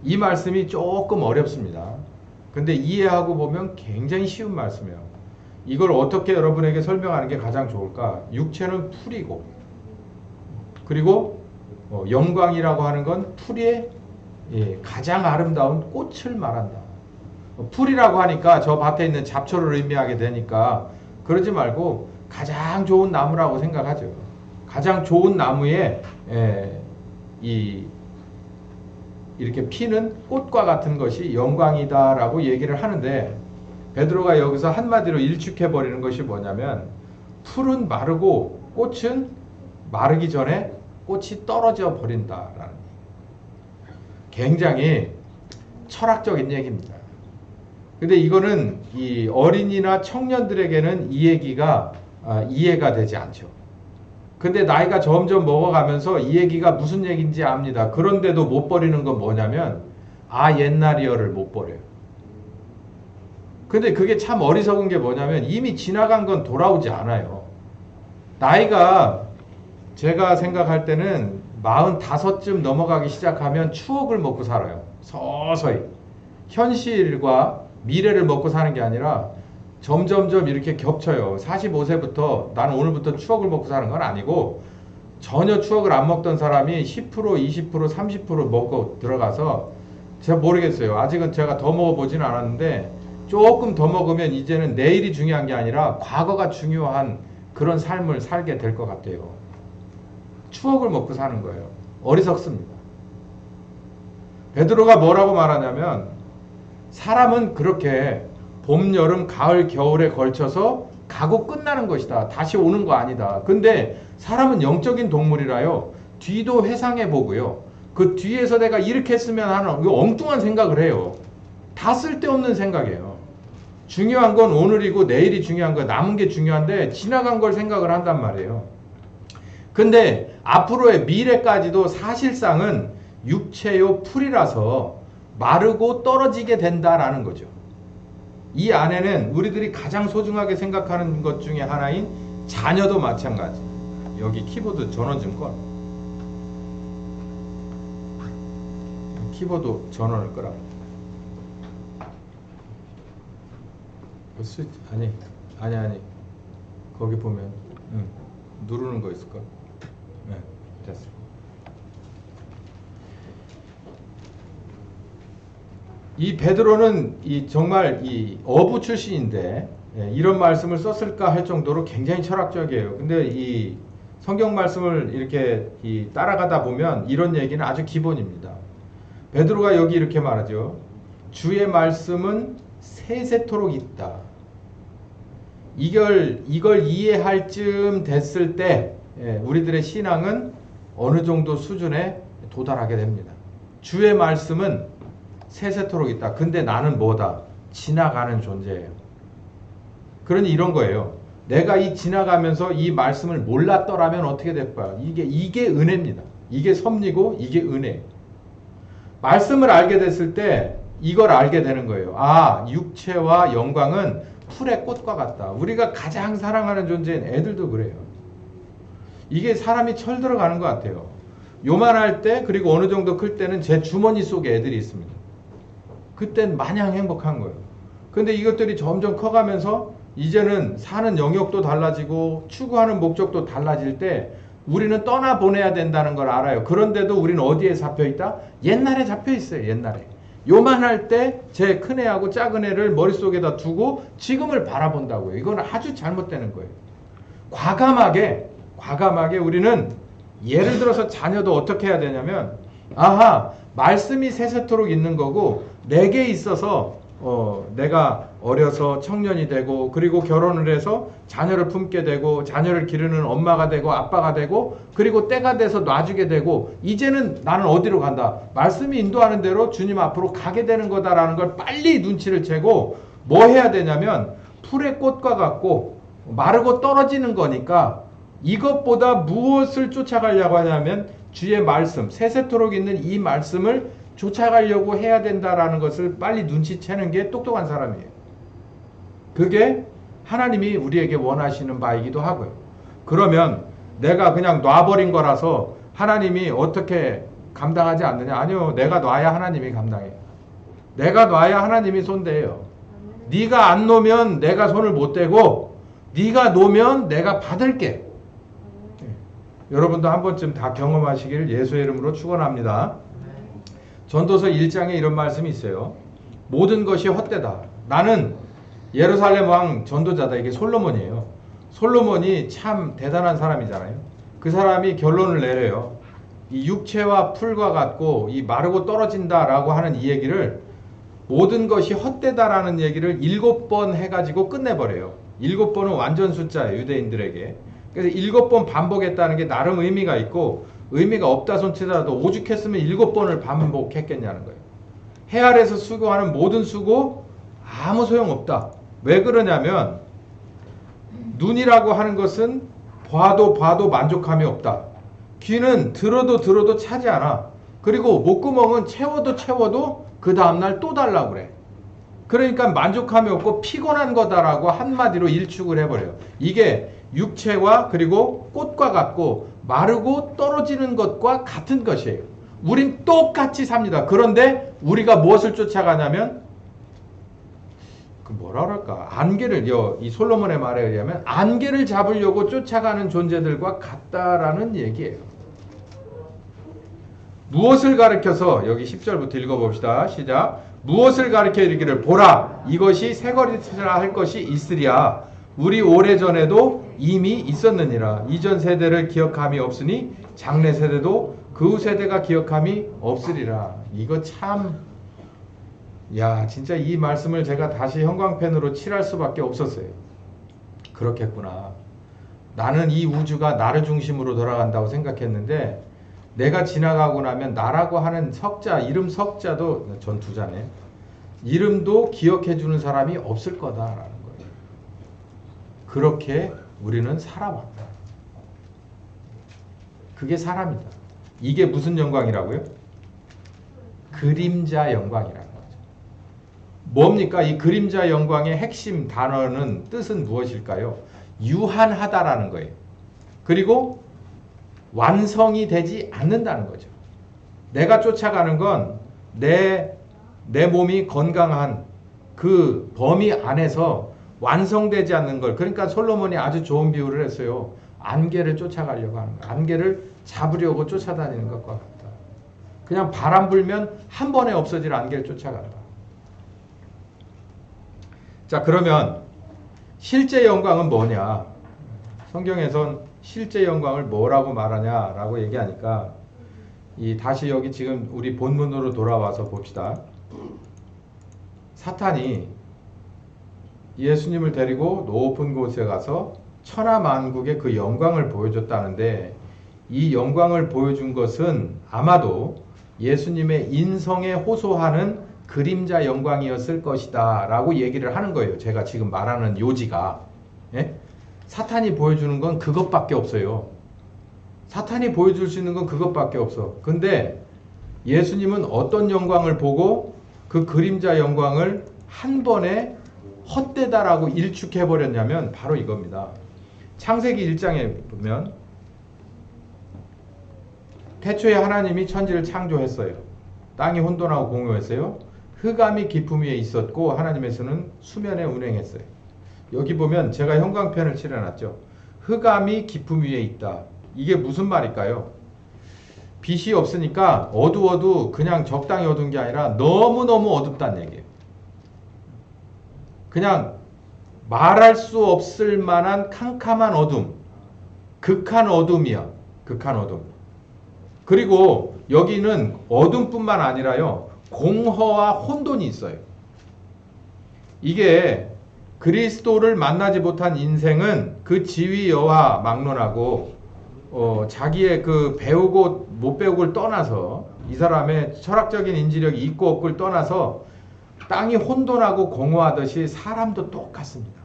이 말씀이 조금 어렵습니다. 근데 이해하고 보면 굉장히 쉬운 말씀이에요. 이걸 어떻게 여러분에게 설명하는 게 가장 좋을까? 육체는 풀이고 그리고 영광이라고 하는 건 풀의 가장 아름다운 꽃을 말한다. 풀이라고 하니까 저 밭에 있는 잡초를 의미하게 되니까 그러지 말고 가장 좋은 나무라고 생각하죠. 가장 좋은 나무에 이렇게 피는 꽃과 같은 것이 영광이다라고 얘기를 하는데 베드로가 여기서 한마디로 일축해 버리는 것이 뭐냐면 풀은 마르고 꽃은 마르기 전에 꽃이 떨어져 버린다라는 굉장히 철학적인 얘기입니다. 근데 이거는 이 어린이나 청년들에게는 이 얘기가 이해가 되지 않죠. 근데 나이가 점점 먹어가면서 이 얘기가 무슨 얘기인지 압니다. 그런데도 못 버리는 건 뭐냐면 옛날이여를 못 버려요. 근데 그게 참 어리석은 게 뭐냐면 이미 지나간 건 돌아오지 않아요. 나이가 제가 생각할 때는 45쯤 넘어가기 시작하면 추억을 먹고 살아요. 서서히. 현실과 미래를 먹고 사는 게 아니라 점점점 이렇게 겹쳐요. 45세부터 나는 오늘부터 추억을 먹고 사는 건 아니고 전혀 추억을 안 먹던 사람이 10%, 20%, 30% 먹고 들어가서 제가 모르겠어요. 아직은 제가 더 먹어보진 않았는데 조금 더 먹으면 이제는 내일이 중요한 게 아니라 과거가 중요한 그런 삶을 살게 될 것 같아요. 추억을 먹고 사는 거예요. 어리석습니다. 베드로가 뭐라고 말하냐면 사람은 그렇게 봄, 여름, 가을, 겨울에 걸쳐서 가고 끝나는 것이다. 다시 오는 거 아니다. 근데 사람은 영적인 동물이라요. 뒤도 회상해 보고요. 그 뒤에서 내가 이렇게 했으면 하는 엉뚱한 생각을 해요. 다 쓸데없는 생각이에요. 중요한 건 오늘이고 내일이 중요한 거 남은 게 중요한데 지나간 걸 생각을 한단 말이에요. 근데 앞으로의 미래까지도 사실상은 육체요 풀이라서 마르고 떨어지게 된다라는 거죠. 이 안에는 우리들이 가장 소중하게 생각하는 것 중에 하나인 자녀도 마찬가지. 여기 키보드 전원 좀 꺼. 키보드 전원을 끄라. 아니. 거기 보면 누르는 거 있을까? 네, 됐어. 이 베드로는 정말 어부 출신인데 이런 말씀을 썼을까 할 정도로 굉장히 철학적이에요. 근데 이 성경 말씀을 이렇게 따라가다 보면 이런 얘기는 아주 기본입니다. 베드로가 여기 이렇게 말하죠. 주의 말씀은 세세토록 있다. 이걸 이해할 쯤 됐을 때 우리들의 신앙은 어느 정도 수준에 도달하게 됩니다. 주의 말씀은 세세토록 있다. 근데 나는 뭐다? 지나가는 존재예요. 그러니 이런 거예요. 내가 이 지나가면서 이 말씀을 몰랐더라면 어떻게 될 거야? 이게 은혜입니다. 이게 섭리고 이게 은혜. 말씀을 알게 됐을 때 이걸 알게 되는 거예요. 아, 육체와 영광은 풀의 꽃과 같다. 우리가 가장 사랑하는 존재인 애들도 그래요. 이게 사람이 철들어가는 것 같아요. 요만할 때 그리고 어느 정도 클 때는 제 주머니 속에 애들이 있습니다. 그땐 마냥 행복한 거예요. 근데 이것들이 점점 커가면서 이제는 사는 영역도 달라지고 추구하는 목적도 달라질 때 우리는 떠나보내야 된다는 걸 알아요. 그런데도 우리는 어디에 잡혀있다? 옛날에 잡혀있어요. 옛날에. 요만할 때 제 큰애하고 작은애를 머릿속에다 두고 지금을 바라본다고요. 이건 아주 잘못되는 거예요. 과감하게 우리는 예를 들어서 자녀도 어떻게 해야 되냐면 아하, 말씀이 세세토록 있는 거고 내게 있어서 내가 어려서 청년이 되고 그리고 결혼을 해서 자녀를 품게 되고 자녀를 기르는 엄마가 되고 아빠가 되고 그리고 때가 돼서 놔주게 되고 이제는 나는 어디로 간다. 말씀이 인도하는 대로 주님 앞으로 가게 되는 거다라는 걸 빨리 눈치를 채고 뭐 해야 되냐면 풀의 꽃과 같고 마르고 떨어지는 거니까 이것보다 무엇을 쫓아가려고 하냐면 주의 말씀, 세세토록 있는 이 말씀을 쫓아가려고 해야 된다라는 것을 빨리 눈치채는 게 똑똑한 사람이에요. 그게 하나님이 우리에게 원하시는 바이기도 하고요. 그러면 내가 그냥 놔버린 거라서 하나님이 어떻게 감당하지 않느냐? 아니요. 내가 놔야 하나님이 감당해요. 내가 놔야 하나님이 손대요. 네가 안 놓으면 내가 손을 못 대고 네가 놓으면 내가 받을게. 여러분도 한 번쯤 다 경험하시기를 예수의 이름으로 축원합니다. 전도서 1장에 이런 말씀이 있어요. 모든 것이 헛되다. 나는 예루살렘 왕 전도자다. 이게 솔로몬이에요. 솔로몬이 참 대단한 사람이잖아요. 그 사람이 결론을 내려요. 이 육체와 풀과 같고 이 마르고 떨어진다라고 하는 이 얘기를 모든 것이 헛되다라는 얘기를 7번 해가지고 끝내버려요. 7번은 완전 숫자예요. 유대인들에게. 그래서 7번 반복했다는 게 나름 의미가 있고 의미가 없다 손치더라도 오죽했으면 7번을 반복했겠냐는 거예요. 해 아래서 수고하는 모든 수고 아무 소용없다. 왜 그러냐면 눈이라고 하는 것은 봐도 만족함이 없다. 귀는 들어도 차지 않아. 그리고 목구멍은 채워도 그 다음날 또 달라고 그래. 그러니까 만족함이 없고 피곤한 거다라고 한마디로 일축을 해버려요. 이게 육체와 그리고 꽃과 같고 마르고 떨어지는 것과 같은 것이에요. 우린 똑같이 삽니다. 그런데 우리가 무엇을 쫓아가냐면 그 뭐라 그럴까? 안개를 이 솔로몬의 말에 의하면 안개를 잡으려고 쫓아가는 존재들과 같다라는 얘기예요. 무엇을 가리켜서 여기 10절부터 읽어봅시다. 시작. 무엇을 가리켜 이르기를 보라 이것이 새거리라 할 것이 있으리야. 우리 오래전에도 이미 있었느니라. 이전 세대를 기억함이 없으니 장래 세대도 그 후 세대가 기억함이 없으리라. 이거 참 진짜 이 말씀을 제가 다시 형광펜으로 칠할 수밖에 없었어요. 그렇겠구나. 나는 이 우주가 나를 중심으로 돌아간다고 생각했는데 내가 지나가고 나면 나라고 하는 석자, 이름 석자도 전 두자네. 이름도 기억해 주는 사람이 없을 거다라는 거예요. 그렇게 우리는 살아왔다. 그게 사람이다. 이게 무슨 영광이라고요? 그림자 영광이라는 거죠. 뭡니까? 이 그림자 영광의 핵심 단어는 뜻은 무엇일까요? 유한하다라는 거예요. 그리고 완성이 되지 않는다는 거죠. 내가 쫓아가는 건 내 몸이 건강한 그 범위 안에서 완성되지 않는 걸. 그러니까 솔로몬이 아주 좋은 비유를 했어요. 안개를 쫓아가려고 하는 거야. 안개를 잡으려고 쫓아다니는 것과 같다. 그냥 바람 불면 한 번에 없어질 안개를 쫓아간다. 자, 그러면 실제 영광은 뭐냐? 성경에선 실제 영광을 뭐라고 말하냐라고 얘기하니까 다시 여기 지금 우리 본문으로 돌아와서 봅시다. 사탄이 예수님을 데리고 높은 곳에 가서 천하만국의 그 영광을 보여줬다는데 이 영광을 보여준 것은 아마도 예수님의 인성에 호소하는 그림자 영광이었을 것이다 라고 얘기를 하는 거예요. 제가 지금 말하는 요지가. 예? 사탄이 보여주는 건 그것밖에 없어요. 사탄이 보여줄 수 있는 건 그것밖에 없어. 근데 예수님은 어떤 영광을 보고 그 그림자 영광을 한 번에 헛되다라고 일축해버렸냐면 바로 이겁니다. 창세기 1장에 보면 태초에 하나님이 천지를 창조했어요. 땅이 혼돈하고 공허했어요. 흑암이 깊음 위에 있었고 하나님께서는 수면에 운행했어요. 여기 보면 제가 형광펜을 칠해놨죠. 흑암이 깊음 위에 있다. 이게 무슨 말일까요? 빛이 없으니까 어두워도 그냥 적당히 어두운 게 아니라 너무너무 어둡다는 얘기예요. 그냥 말할 수 없을 만한 캄캄한 어둠, 극한 어둠이야. 극한 어둠. 그리고 여기는 어둠뿐만 아니라요, 공허와 혼돈이 있어요. 이게 그리스도를 만나지 못한 인생은 그 지위 여하 막론하고 자기의 그 배우고 못 배우고를 떠나서 이 사람의 철학적인 인지력이 있고 없고를 떠나서 땅이 혼돈하고 공허하듯이 사람도 똑같습니다.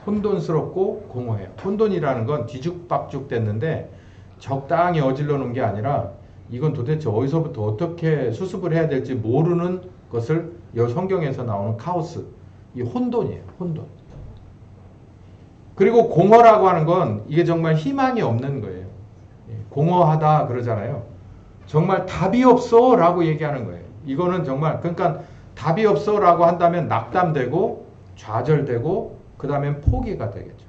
혼돈스럽고 공허해요. 혼돈이라는 건 뒤죽박죽 됐는데 적당히 어질러 놓은 게 아니라 이건 도대체 어디서부터 어떻게 수습을 해야 될지 모르는 것을 이 성경에서 나오는 카오스, 이 혼돈이에요. 혼돈. 그리고 공허라고 하는 건 이게 정말 희망이 없는 거예요. 공허하다 그러잖아요. 정말 답이 없어 라고 얘기하는 거예요. 이거는 정말 그러니까 답이 없어 라고 한다면 낙담되고 좌절되고 그 다음엔 포기가 되겠죠.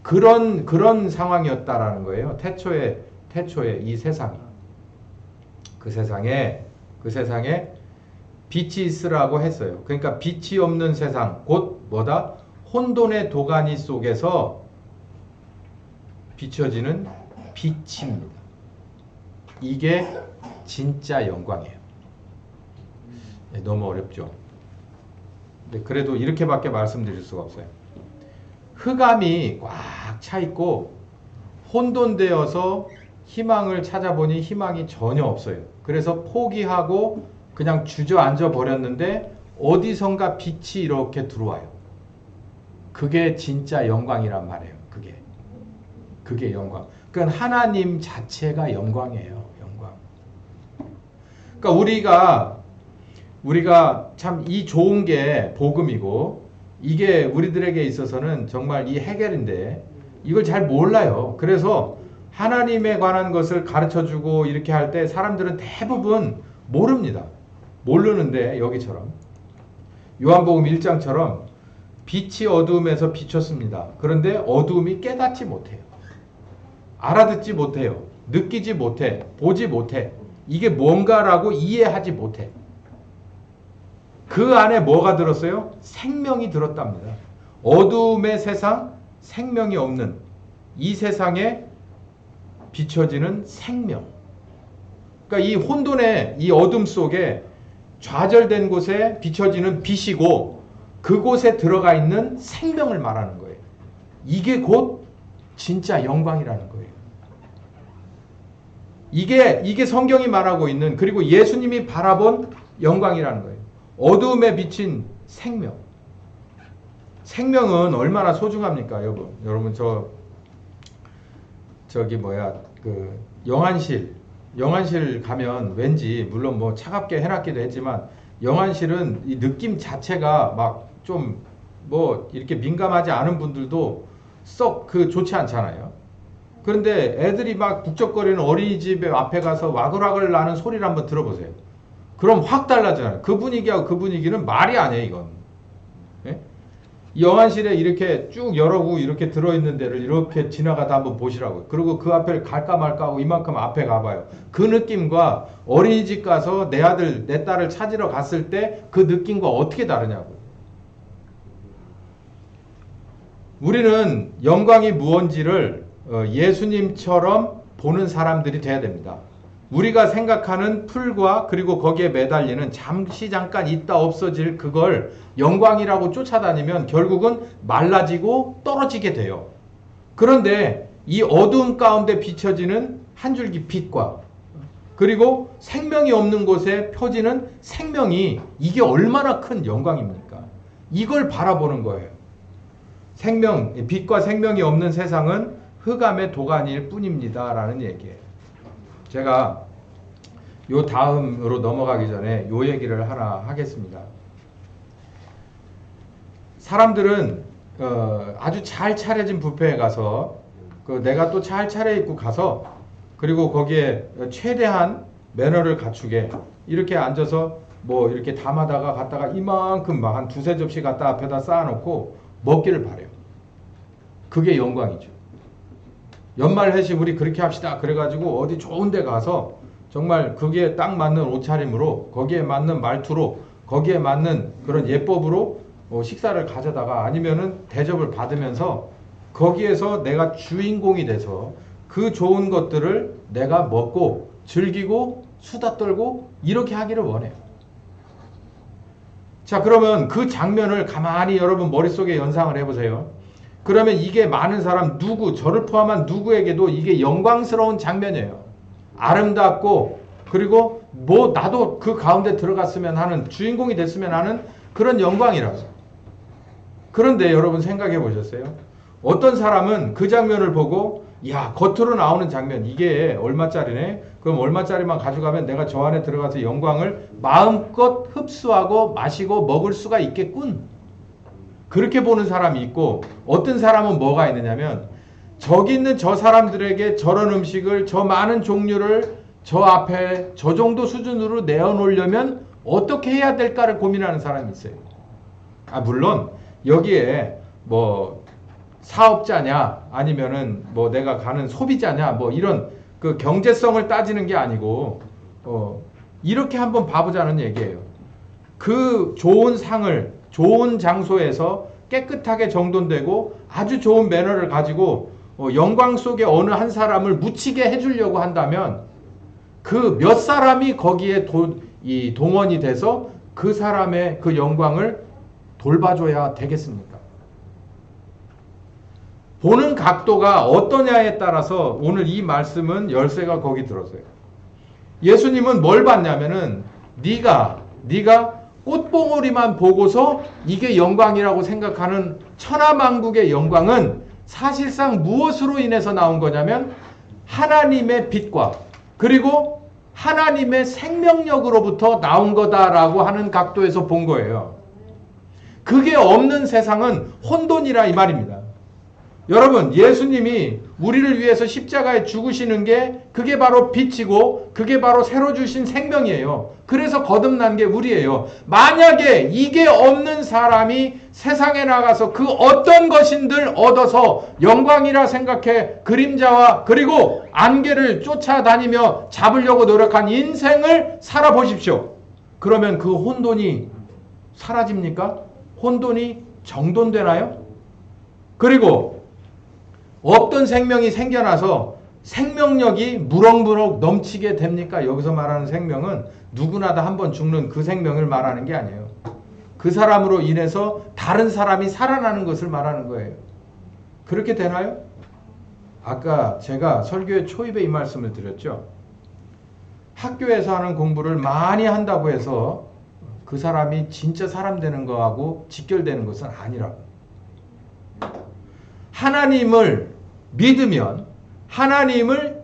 그런 상황이었다라는 거예요. 태초에 이 세상이. 그 세상에 빛이 있으라고 했어요. 그러니까 빛이 없는 세상, 곧 뭐다? 혼돈의 도가니 속에서 비춰지는 빛입니다. 이게 진짜 영광이에요. 너무 어렵죠. 근데 그래도 이렇게밖에 말씀드릴 수가 없어요. 흑암이 꽉 차 있고 혼돈되어서 희망을 찾아보니 희망이 전혀 없어요. 그래서 포기하고 그냥 주저앉아 버렸는데 어디선가 빛이 이렇게 들어와요. 그게 진짜 영광이란 말이에요. 그게 영광. 그건 하나님 자체가 영광이에요. 영광. 그러니까 우리가 참 이 좋은 게 복음이고 이게 우리들에게 있어서는 정말 이 해결인데 이걸 잘 몰라요. 그래서 하나님에 관한 것을 가르쳐주고 이렇게 할 때 사람들은 대부분 모릅니다. 모르는데 여기처럼 요한복음 1장처럼 빛이 어두움에서 비쳤습니다. 그런데 어두움이 깨닫지 못해요. 알아듣지 못해요. 느끼지 못해. 보지 못해. 이게 뭔가라고 이해하지 못해. 그 안에 뭐가 들었어요? 생명이 들었답니다. 어두움의 세상, 생명이 없는 이 세상에 비춰지는 생명. 그러니까 이 혼돈의 이 어둠 속에 좌절된 곳에 비춰지는 빛이고 그곳에 들어가 있는 생명을 말하는 거예요. 이게 곧 진짜 영광이라는 거예요. 이게 성경이 말하고 있는 그리고 예수님이 바라본 영광이라는 거예요. 어두움에 비친 생명. 생명은 얼마나 소중합니까, 여러분 그 영안실 가면 왠지 물론 뭐 차갑게 해놨기도 했지만 영안실은 이 느낌 자체가 막 좀 뭐 이렇게 민감하지 않은 분들도 썩 좋지 않잖아요. 그런데 애들이 막 북적거리는 어린이집 앞에 가서 와글와글 나는 소리를 한번 들어보세요. 그럼 확 달라져요. 그 분위기하고 그 분위기는 말이 아니에요, 이건. 예? 이 영안실에 이렇게 쭉 여러 구 이렇게 들어있는 데를 이렇게 지나가다 한번 보시라고요. 그리고 그 앞에 갈까 말까 하고 이만큼 앞에 가봐요. 그 느낌과 어린이집 가서 내 아들, 내 딸을 찾으러 갔을 때 그 느낌과 어떻게 다르냐고요. 우리는 영광이 무언지를 예수님처럼 보는 사람들이 돼야 됩니다. 우리가 생각하는 풀과 그리고 거기에 매달리는 잠깐 있다 없어질 그걸 영광이라고 쫓아다니면 결국은 말라지고 떨어지게 돼요. 그런데 이 어두움 가운데 비춰지는 한 줄기 빛과 그리고 생명이 없는 곳에 펴지는 생명이 이게 얼마나 큰 영광입니까? 이걸 바라보는 거예요. 빛과 생명이 없는 세상은 흑암의 도가니일 뿐입니다. 라는 얘기예요. 제가 요 다음으로 넘어가기 전에 요 얘기를 하나 하겠습니다. 사람들은 아주 잘 차려진 뷔페에 가서 내가 또 잘 차려입고 가서 그리고 거기에 최대한 매너를 갖추게 이렇게 앉아서 뭐 이렇게 담아다가 갖다가 이만큼 막 한 두세 접시 갖다 앞에다 쌓아놓고 먹기를 바래요. 그게 영광이죠. 연말 회식 우리 그렇게 합시다. 그래가지고 어디 좋은 데 가서 정말 그게 딱 맞는 옷차림으로 거기에 맞는 말투로 거기에 맞는 그런 예법으로 식사를 가져다가 아니면은 대접을 받으면서 거기에서 내가 주인공이 돼서 그 좋은 것들을 내가 먹고 즐기고 수다 떨고 이렇게 하기를 원해요. 자, 그러면 그 장면을 가만히 여러분 머릿속에 연상을 해보세요. 그러면 이게 많은 사람 저를 포함한 누구에게도 이게 영광스러운 장면이에요. 아름답고 그리고 뭐 나도 그 가운데 들어갔으면 하는 주인공이 됐으면 하는 그런 영광이라고. 그런데 여러분 생각해 보셨어요? 어떤 사람은 그 장면을 보고 야, 겉으로 나오는 장면 이게 얼마짜리네? 그럼 얼마짜리만 가져가면 내가 저 안에 들어가서 영광을 마음껏 흡수하고 마시고 먹을 수가 있겠군. 그렇게 보는 사람이 있고 어떤 사람은 뭐가 있느냐면 저기 있는 저 사람들에게 저런 음식을 저 많은 종류를 저 앞에 저 정도 수준으로 내어놓으려면 어떻게 해야 될까를 고민하는 사람이 있어요. 물론 여기에 뭐 사업자냐 아니면은 뭐 내가 가는 소비자냐 뭐 이런 그 경제성을 따지는 게 아니고 이렇게 한번 봐보자는 얘기예요. 그 좋은 상을 좋은 장소에서 깨끗하게 정돈되고 아주 좋은 매너를 가지고 영광 속에 어느 한 사람을 묻히게 해주려고 한다면 그 몇 사람이 거기에 동원이 돼서 그 사람의 그 영광을 돌봐줘야 되겠습니까? 보는 각도가 어떠냐에 따라서 오늘 이 말씀은 열쇠가 거기 들었어요. 예수님은 뭘 봤냐면은 네가 꽃봉오리만 보고서 이게 영광이라고 생각하는 천하만국의 영광은 사실상 무엇으로 인해서 나온 거냐면 하나님의 빛과 그리고 하나님의 생명력으로부터 나온 거다라고 하는 각도에서 본 거예요. 그게 없는 세상은 혼돈이라 이 말입니다. 여러분, 예수님이 우리를 위해서 십자가에 죽으시는 게 그게 바로 빛이고 그게 바로 새로 주신 생명이에요. 그래서 거듭난 게 우리예요. 만약에 이게 없는 사람이 세상에 나가서 그 어떤 것인들 얻어서 영광이라 생각해 그림자와 그리고 안개를 쫓아다니며 잡으려고 노력한 인생을 살아보십시오. 그러면 그 혼돈이 사라집니까? 혼돈이 정돈되나요? 그리고 없던 생명이 생겨나서 생명력이 무럭무럭 넘치게 됩니까? 여기서 말하는 생명은 누구나 다 한 번 죽는 그 생명을 말하는 게 아니에요. 그 사람으로 인해서 다른 사람이 살아나는 것을 말하는 거예요. 그렇게 되나요? 아까 제가 설교의 초입에 이 말씀을 드렸죠. 학교에서 하는 공부를 많이 한다고 해서 그 사람이 진짜 사람 되는 거하고 직결되는 것은 아니라고. 하나님을 믿으면 하나님을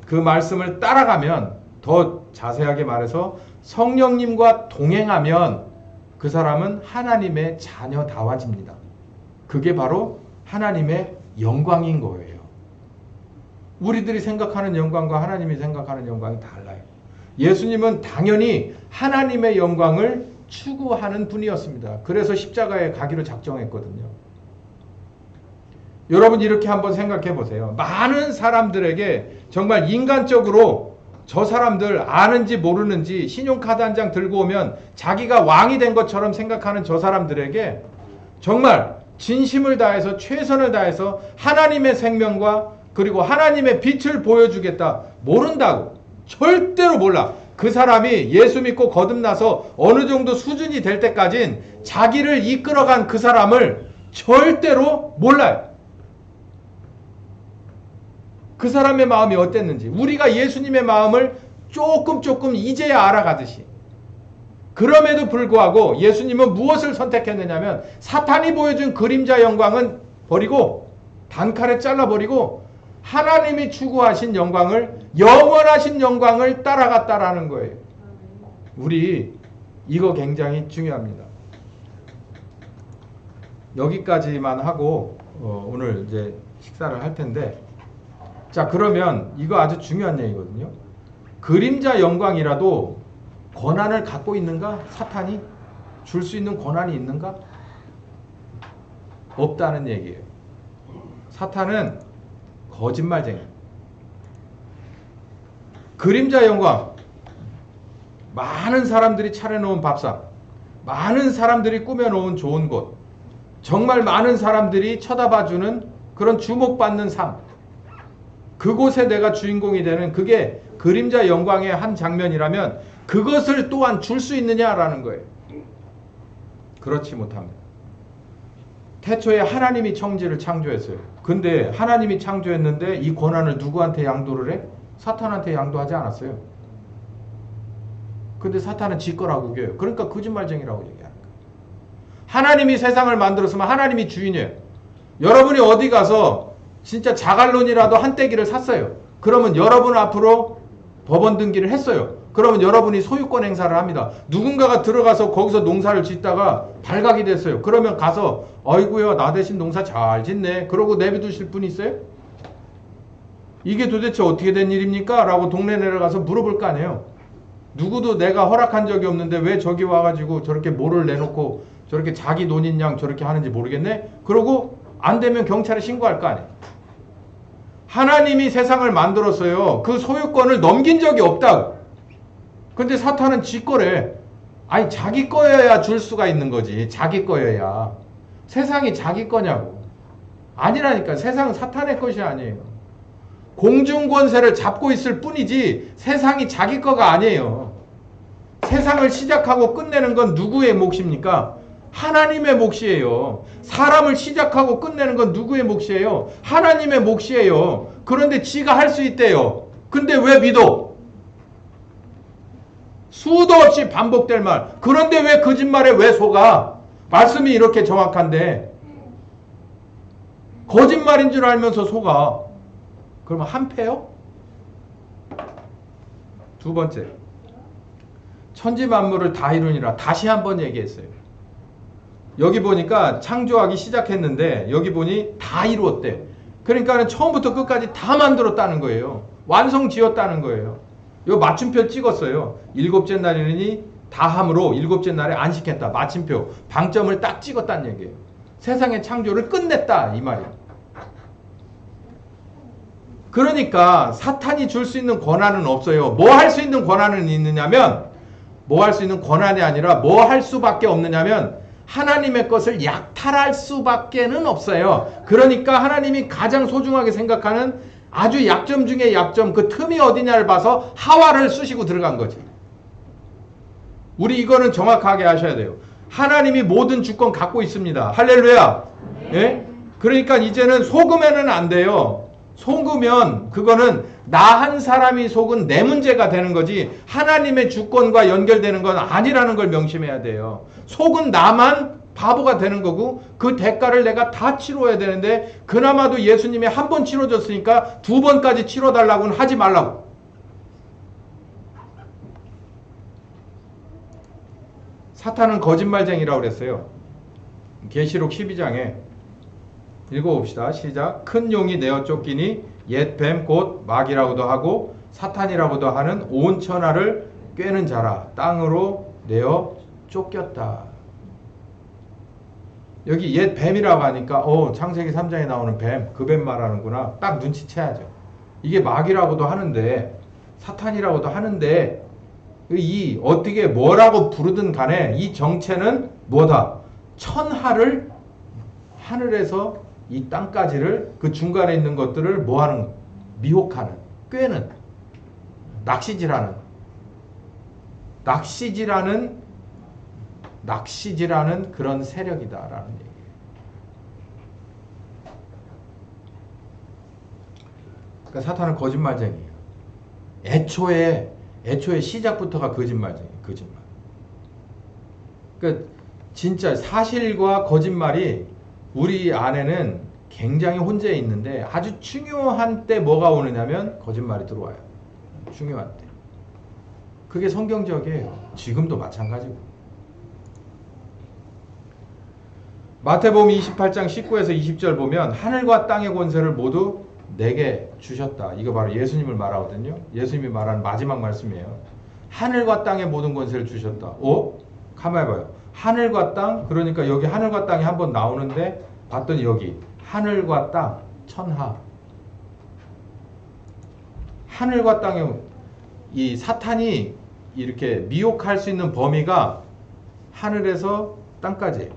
그 말씀을 따라가면 더 자세하게 말해서 성령님과 동행하면 그 사람은 하나님의 자녀다워집니다. 그게 바로 하나님의 영광인 거예요. 우리들이 생각하는 영광과 하나님이 생각하는 영광이 달라요. 예수님은 당연히 하나님의 영광을 추구하는 분이었습니다. 그래서 십자가에 가기로 작정했거든요. 여러분 이렇게 한번 생각해 보세요. 많은 사람들에게 정말 인간적으로 저 사람들 아는지 모르는지 신용카드 한 장 들고 오면 자기가 왕이 된 것처럼 생각하는 저 사람들에게 정말 진심을 다해서 최선을 다해서 하나님의 생명과 그리고 하나님의 빛을 보여주겠다. 모른다고. 절대로 몰라. 그 사람이 예수 믿고 거듭나서 어느 정도 수준이 될 때까진 자기를 이끌어간 그 사람을 절대로 몰라요. 그 사람의 마음이 어땠는지 우리가 예수님의 마음을 조금 이제야 알아가듯이 그럼에도 불구하고 예수님은 무엇을 선택했느냐면 사탄이 보여준 그림자 영광은 버리고 단칼에 잘라버리고 하나님이 추구하신 영광을 영원하신 영광을 따라갔다라는 거예요. 우리 이거 굉장히 중요합니다. 여기까지만 하고 오늘 이제 식사를 할 텐데 자 그러면 이거 아주 중요한 얘기거든요. 그림자 영광이라도 권한을 갖고 있는가? 사탄이 줄 수 있는 권한이 있는가? 없다는 얘기예요. 사탄은 거짓말쟁이. 그림자 영광 많은 사람들이 차려놓은 밥상 많은 사람들이 꾸며놓은 좋은 곳 정말 많은 사람들이 쳐다봐주는 그런 주목받는 삶 그곳에 내가 주인공이 되는 그게 그림자 영광의 한 장면이라면 그것을 또한 줄 수 있느냐라는 거예요. 그렇지 못합니다. 태초에 하나님이 천지를 창조했어요. 근데 하나님이 창조했는데 이 권한을 누구한테 양도를 해? 사탄한테 양도하지 않았어요. 근데 사탄은 지 거라고 얘기해요. 그러니까 거짓말쟁이라고 얘기하는 거예요. 하나님이 세상을 만들었으면 하나님이 주인이에요. 여러분이 어디 가서 진짜 자갈론이라도 한 떼기를 샀어요. 그러면 여러분 앞으로 법원 등기를 했어요. 그러면 여러분이 소유권 행사를 합니다. 누군가가 들어가서 거기서 농사를 짓다가 발각이 됐어요. 그러면 가서 어이구야 나 대신 농사 잘 짓네. 그러고 내비두실 분이 있어요? 이게 도대체 어떻게 된 일입니까? 라고 동네 내려가서 물어볼 거 아니에요. 누구도 내가 허락한 적이 없는데 왜 저기 와가지고 저렇게 뭐를 내놓고 저렇게 자기 돈인 양 저렇게 하는지 모르겠네? 그러고 안 되면 경찰에 신고할 거 아니에요. 하나님이 세상을 만들었어요. 그 소유권을 넘긴 적이 없다고. 근데 사탄은 지 거래. 아니 자기 거여야 줄 수가 있는 거지. 자기 거여야. 세상이 자기 거냐고. 아니라니까. 세상은 사탄의 것이 아니에요. 공중권세를 잡고 있을 뿐이지 세상이 자기 거가 아니에요. 세상을 시작하고 끝내는 건 누구의 몫입니까? 하나님의 몫이에요. 사람을 시작하고 끝내는 건 누구의 몫이에요? 하나님의 몫이에요. 그런데 지가 할 수 있대요. 근데 왜 믿어? 수도 없이 반복될 말. 그런데 왜 거짓말에 왜 속아? 말씀이 이렇게 정확한데 거짓말인 줄 알면서 속아. 그러면 한패요? 두 번째, 천지 만물을 다 이루니라. 다시 한번 얘기했어요. 여기 보니까 창조하기 시작했는데 여기 보니 다 이루었대. 그러니까 처음부터 끝까지 다 만들었다는 거예요. 완성 지었다는 거예요. 요 마침표 찍었어요. 일곱째 날이니 다 함으로 일곱째 날에 안식했다. 마침표. 방점을 딱 찍었다는 얘기예요. 세상의 창조를 끝냈다 이 말이에요. 그러니까 사탄이 줄 수 있는 권한은 없어요. 뭐 할 수 있는 권한은 있느냐면 뭐 할 수 있는 권한이 아니라 뭐 할 수밖에 없느냐면 하나님의 것을 약탈할 수밖에는 없어요. 그러니까 하나님이 가장 소중하게 생각하는 아주 약점 중에 약점, 그 틈이 어디냐를 봐서 하와를 쑤시고 들어간 거지. 우리 이거는 정확하게 하셔야 돼요. 하나님이 모든 주권 갖고 있습니다. 할렐루야. 예? 그러니까 이제는 속으면은 안 돼요. 속으면 그거는 나 한 사람이 속은 내 문제가 되는 거지 하나님의 주권과 연결되는 건 아니라는 걸 명심해야 돼요. 속은 나만 바보가 되는 거고 그 대가를 내가 다 치러야 되는데 그나마도 예수님이 한 번 치러줬으니까 두 번까지 치러달라고는 하지 말라고. 사탄은 거짓말쟁이라고 그랬어요. 계시록 12장에 읽어봅시다. 시작. 큰 용이 내어 쫓기니 옛 뱀 곧 마귀라고도 하고 사탄이라고도 하는 온 천하를 꿰는 자라. 땅으로 내어 쫓겼다. 여기 옛 뱀이라고 하니까 창세기 3장에 나오는 뱀, 그 뱀 말하는구나. 딱 눈치채야죠. 이게 마귀라고도 하는데 사탄이라고도 하는데 이 어떻게 뭐라고 부르든 간에 이 정체는 뭐다? 천하를 하늘에서 이 땅까지를 그 중간에 있는 것들을 뭐하는 미혹하는 꿰는 낚시질하는 그런 세력이다라는 얘기예요. 그러니까 사탄은 거짓말쟁이에요. 애초에 시작부터가 거짓말쟁이에요. 거짓말. 그러니까 진짜 사실과 거짓말이 우리 안에는 굉장히 혼재해 있는데 아주 중요한 때 뭐가 오느냐면 거짓말이 들어와요. 중요한 때. 그게 성경적이에요. 지금도 마찬가지고. 마태복음 28장 19에서 20절 보면 하늘과 땅의 권세를 모두 내게 주셨다. 이거 바로 예수님을 말하거든요. 예수님이 말하는 마지막 말씀이에요. 하늘과 땅의 모든 권세를 주셨다. 가만히 봐요. 하늘과 땅, 그러니까 여기 하늘과 땅이 한번 나오는데 봤더니 여기 하늘과 땅, 천하. 하늘과 땅에 이 사탄이 이렇게 미혹할 수 있는 범위가 하늘에서 땅까지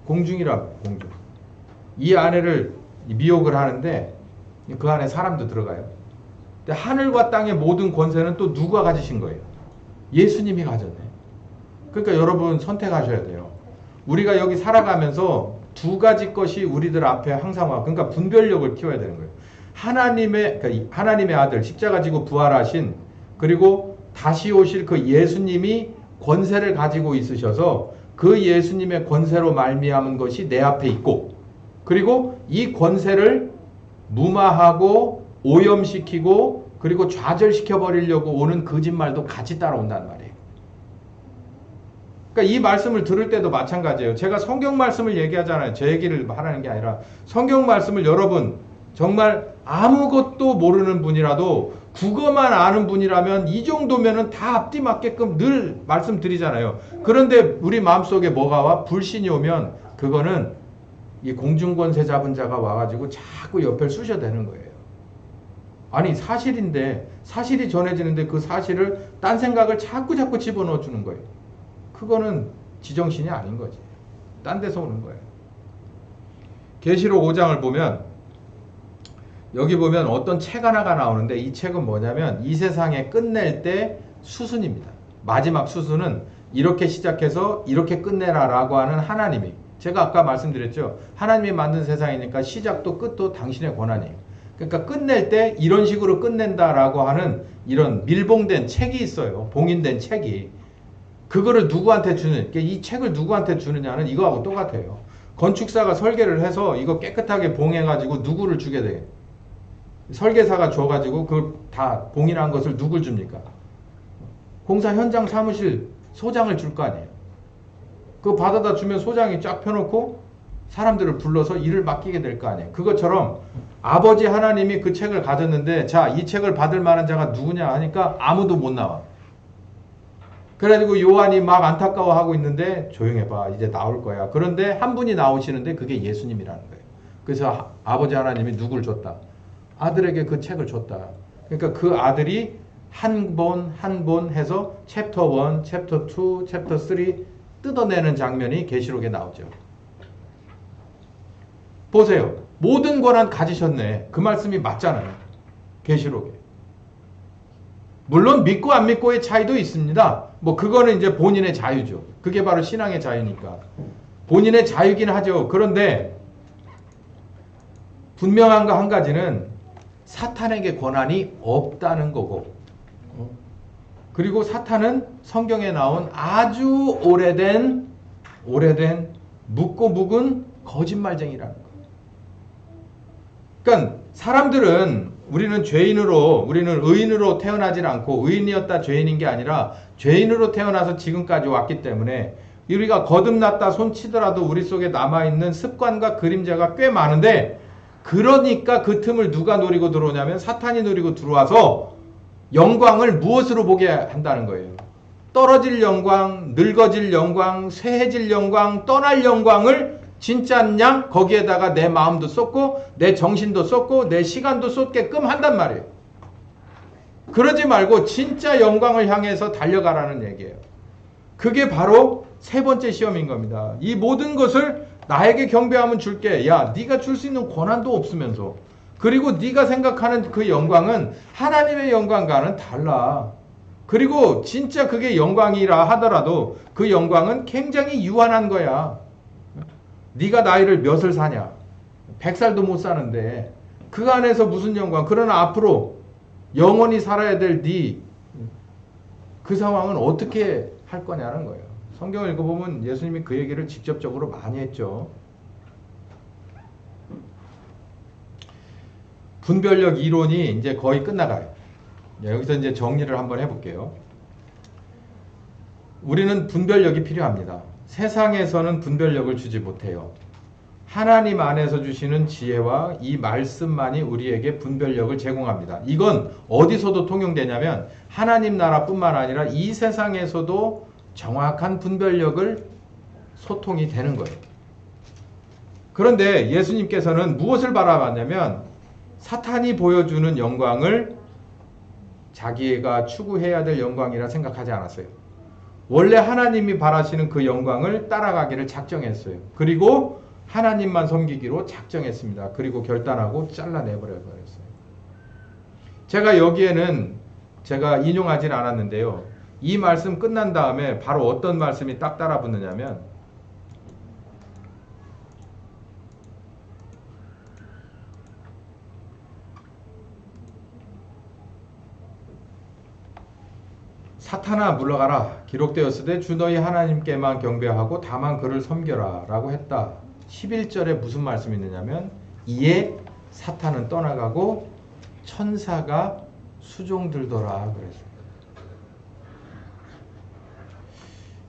공중이라 공중. 이 안에를 미혹을 하는데 그 안에 사람도 들어가요. 근데 하늘과 땅의 모든 권세는 또 누가 가지신 거예요? 예수님이 가졌네. 그러니까 여러분 선택하셔야 돼요. 우리가 여기 살아가면서 두 가지 것이 우리들 앞에 항상 와. 그러니까 분별력을 키워야 되는 거예요. 하나님의 아들 십자가 지고 부활하신 그리고 다시 오실 그 예수님이 권세를 가지고 있으셔서 그 예수님의 권세로 말미암은 것이 내 앞에 있고 그리고 이 권세를 무마하고 오염시키고 그리고 좌절시켜 버리려고 오는 거짓말도 같이 따라온단 말이에요. 그러니까 이 말씀을 들을 때도 마찬가지예요. 제가 성경 말씀을 얘기하잖아요. 제 얘기를 하라는 게 아니라 성경 말씀을 여러분 정말 아무것도 모르는 분이라도 국어만 아는 분이라면 이 정도면은 다 앞뒤 맞게끔 늘 말씀드리잖아요. 그런데 우리 마음속에 뭐가 와? 불신이 오면 그거는 이 공중권세 잡은 자가 와가지고 자꾸 옆에 쑤셔대는 거예요. 아니 사실인데 사실이 전해지는데 그 사실을 딴 생각을 자꾸 집어넣어 주는 거예요. 그거는 지정신이 아닌 거지. 딴 데서 오는 거예요. 계시록 5장을 보면 여기 보면 어떤 책 하나가 나오는데 이 책은 뭐냐면 이 세상에 끝낼 때 수순입니다. 마지막 수순은 이렇게 시작해서 이렇게 끝내라라고 하는 하나님이 제가 아까 말씀드렸죠. 하나님이 만든 세상이니까 시작도 끝도 당신의 권한이에요. 그러니까 끝낼 때 이런 식으로 끝낸다라고 하는 이런 밀봉된 책이 있어요. 봉인된 책이. 그거를 누구한테 주는, 이 책을 누구한테 주느냐는 이거하고 똑같아요. 건축사가 설계를 해서 이거 깨끗하게 봉해가지고 누구를 주게 돼요. 설계사가 줘가지고 그 다 봉인한 것을 누굴 줍니까? 공사 현장 사무실 소장을 줄 거 아니에요. 그거 받아다 주면 소장이 쫙 펴놓고 사람들을 불러서 일을 맡기게 될 거 아니에요. 그것처럼 아버지 하나님이 그 책을 가졌는데 자, 이 책을 받을 만한 자가 누구냐 하니까 아무도 못 나와. 그래가지고 요한이 막 안타까워하고 있는데 조용해봐 이제 나올 거야. 그런데 한 분이 나오시는데 그게 예수님이라는 거예요. 그래서 아버지 하나님이 누굴 줬다? 아들에게 그 책을 줬다. 그러니까 그 아들이 한 본 해서 챕터 1, 챕터 2, 챕터 3 뜯어내는 장면이 계시록에 나오죠. 보세요. 모든 권한 가지셨네. 그 말씀이 맞잖아요. 계시록에. 물론 믿고 안 믿고의 차이도 있습니다. 뭐 그거는 이제 본인의 자유죠. 그게 바로 신앙의 자유니까. 본인의 자유긴 하죠. 그런데 분명한 거 한 가지는 사탄에게 권한이 없다는 거고 그리고 사탄은 성경에 나온 아주 오래된 묻고 묵은 거짓말쟁이라는 거. 그러니까 사람들은 우리는 의인으로 태어나질 않고 의인이었다 죄인인 게 아니라 죄인으로 태어나서 지금까지 왔기 때문에 우리가 거듭났다 손치더라도 우리 속에 남아있는 습관과 그림자가 꽤 많은데 그러니까 그 틈을 누가 노리고 들어오냐면 사탄이 노리고 들어와서 영광을 무엇으로 보게 한다는 거예요. 떨어질 영광, 늙어질 영광, 쇠해질 영광, 떠날 영광을 진짜 양 거기에다가 내 마음도 쏟고 내 정신도 쏟고 내 시간도 쏟게끔 한단 말이에요. 그러지 말고 진짜 영광을 향해서 달려가라는 얘기예요. 그게 바로 세 번째 시험인 겁니다. 이 모든 것을 나에게 경배하면 줄게. 야, 네가 줄 수 있는 권한도 없으면서 그리고 네가 생각하는 그 영광은 하나님의 영광과는 달라. 그리고 진짜 그게 영광이라 하더라도 그 영광은 굉장히 유한한 거야. 네가 나이를 몇을 사냐? 100살도 못 사는데 그 안에서 무슨 영광? 그러나 앞으로 영원히 살아야 될 네 그 상황은 어떻게 할 거냐는 거예요. 성경을 읽어보면 예수님이 그 얘기를 직접적으로 많이 했죠. 분별력 이론이 이제 거의 끝나가요. 여기서 이제 정리를 한번 해볼게요. 우리는 분별력이 필요합니다. 세상에서는 분별력을 주지 못해요. 하나님 안에서 주시는 지혜와 이 말씀만이 우리에게 분별력을 제공합니다. 이건 어디서도 통용되냐면 하나님 나라뿐만 아니라 이 세상에서도 정확한 분별력을 소통이 되는 거예요. 그런데 예수님께서는 무엇을 바라봤냐면 사탄이 보여주는 영광을 자기가 추구해야 될 영광이라 생각하지 않았어요. 원래 하나님이 바라시는 그 영광을 따라가기를 작정했어요. 그리고 하나님만 섬기기로 작정했습니다. 그리고 결단하고 잘라내버려 버렸어요. 제가 여기에는 제가 인용하진 않았는데요. 이 말씀 끝난 다음에 바로 어떤 말씀이 딱 따라 붙느냐면 사탄아 물러가라. 기록되었으되 주 너희 하나님께만 경배하고 다만 그를 섬겨라 라고 했다. 11절에 무슨 말씀이 있느냐면 이에 사탄은 떠나가고 천사가 수종들더라 그랬어요.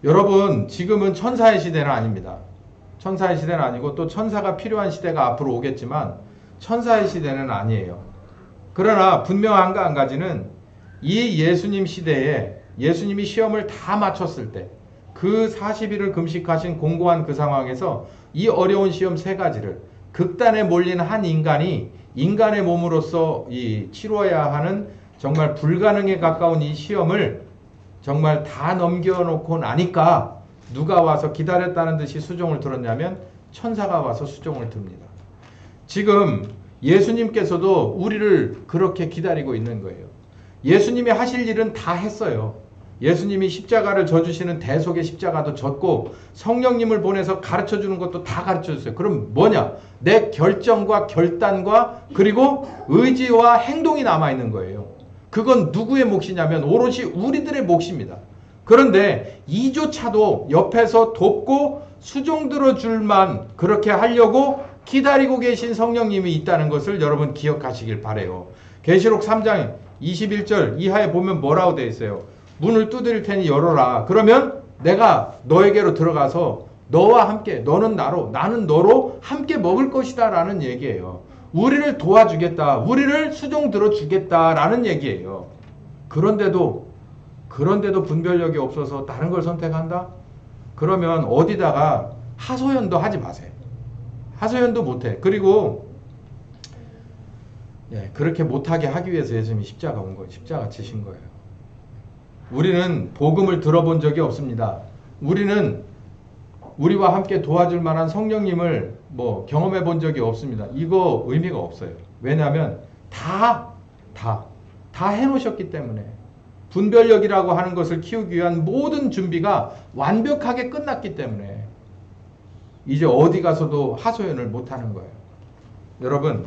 여러분 지금은 천사의 시대는 아닙니다. 천사의 시대는 아니고 또 천사가 필요한 시대가 앞으로 오겠지만 천사의 시대는 아니에요. 그러나 분명한 거 한 가지는 이 예수님 시대에 예수님이 시험을 다 마쳤을 때 그 40일을 금식하신 공고한 그 상황에서 이 어려운 시험 세 가지를 극단에 몰린 한 인간이 인간의 몸으로서 이 치러야 하는 정말 불가능에 가까운 이 시험을 정말 다 넘겨놓고 나니까 누가 와서 기다렸다는 듯이 수종을 들었냐면 천사가 와서 수종을 듭니다. 지금 예수님께서도 우리를 그렇게 기다리고 있는 거예요. 예수님이 하실 일은 다 했어요. 예수님이 십자가를 져주시는 대속의 십자가도 졌고 성령님을 보내서 가르쳐주는 것도 다 가르쳐줬어요. 그럼 뭐냐? 내 결정과 결단과 그리고 의지와 행동이 남아있는 거예요. 그건 누구의 몫이냐면 오롯이 우리들의 몫입니다. 그런데 이조차도 옆에서 돕고 수종 들어줄만 그렇게 하려고 기다리고 계신 성령님이 있다는 것을 여러분 기억하시길 바라요. 계시록 3장 21절 이하에 보면 뭐라고 되어 있어요? 문을 두드릴 테니 열어라. 그러면 내가 너에게로 들어가서 너와 함께 너는 나로 나는 너로 함께 먹을 것이다 라는 얘기예요. 우리를 도와주겠다. 우리를 수종 들어주겠다 라는 얘기예요. 그런데도 분별력이 없어서 다른 걸 선택한다? 그러면 어디다가 하소연도 하지 마세요. 하소연도 못해. 그리고 그렇게 못하게 하기 위해서 예수님이 십자가 온 거예요. 십자가 지신 거예요. 우리는 복음을 들어본 적이 없습니다. 우리는 우리와 함께 도와줄 만한 성령님을 경험해 본 적이 없습니다. 이거 의미가 없어요. 왜냐하면 다 해놓으셨기 때문에 분별력이라고 하는 것을 키우기 위한 모든 준비가 완벽하게 끝났기 때문에 이제 어디 가서도 하소연을 못하는 거예요. 여러분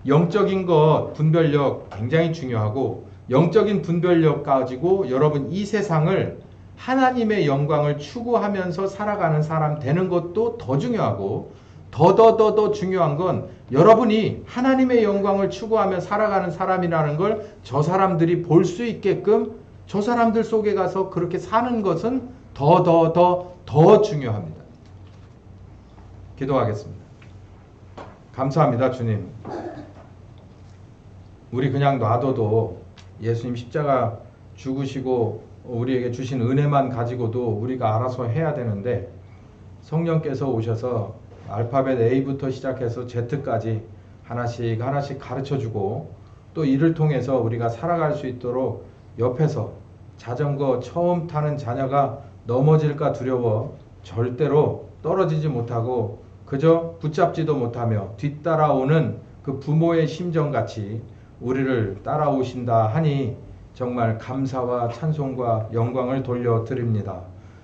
영적인 것 분별력 굉장히 중요하고 영적인 분별력 가지고 여러분 이 세상을 하나님의 영광을 추구하면서 살아가는 사람 되는 것도 더 중요하고 더 중요한 건 여러분이 하나님의 영광을 추구하며 살아가는 사람이라는 걸 저 사람들이 볼 수 있게끔 저 사람들 속에 가서 그렇게 사는 것은 더 중요합니다. 기도하겠습니다. 감사합니다, 주님. 우리 그냥 놔둬도 예수님 십자가 죽으시고 우리에게 주신 은혜만 가지고도 우리가 알아서 해야 되는데 성령께서 오셔서 알파벳 A부터 시작해서 Z까지 하나씩 가르쳐주고 또 이를 통해서 우리가 살아갈 수 있도록 옆에서 자전거 처음 타는 자녀가 넘어질까 두려워 절대로 떨어지지 못하고 그저 붙잡지도 못하며 뒤따라오는 그 부모의 심정같이 우리를 따라오신다 하니 정말 감사와 찬송과 영광을 돌려드립니다.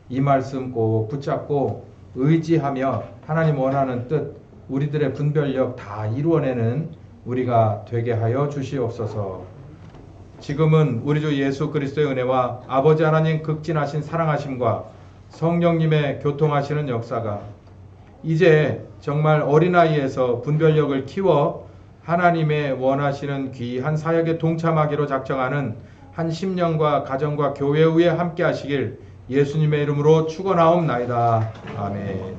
이 말씀 꼭 붙잡고 의지하며 하나님 원하는 뜻 우리들의 분별력 다 이루어내는 우리가 되게 하여 주시옵소서. 지금은 우리 주 예수 그리스도의 은혜와 아버지 하나님 극진하신 사랑하심과 성령님의 교통하시는 역사가 이제 정말 어린아이에서 분별력을 키워 하나님의 원하시는 귀한 사역에 동참하기로 작정하는 한 심령과 가정과 교회 위에 함께 하시길 예수님의 이름으로 축원하옵나이다. 아멘.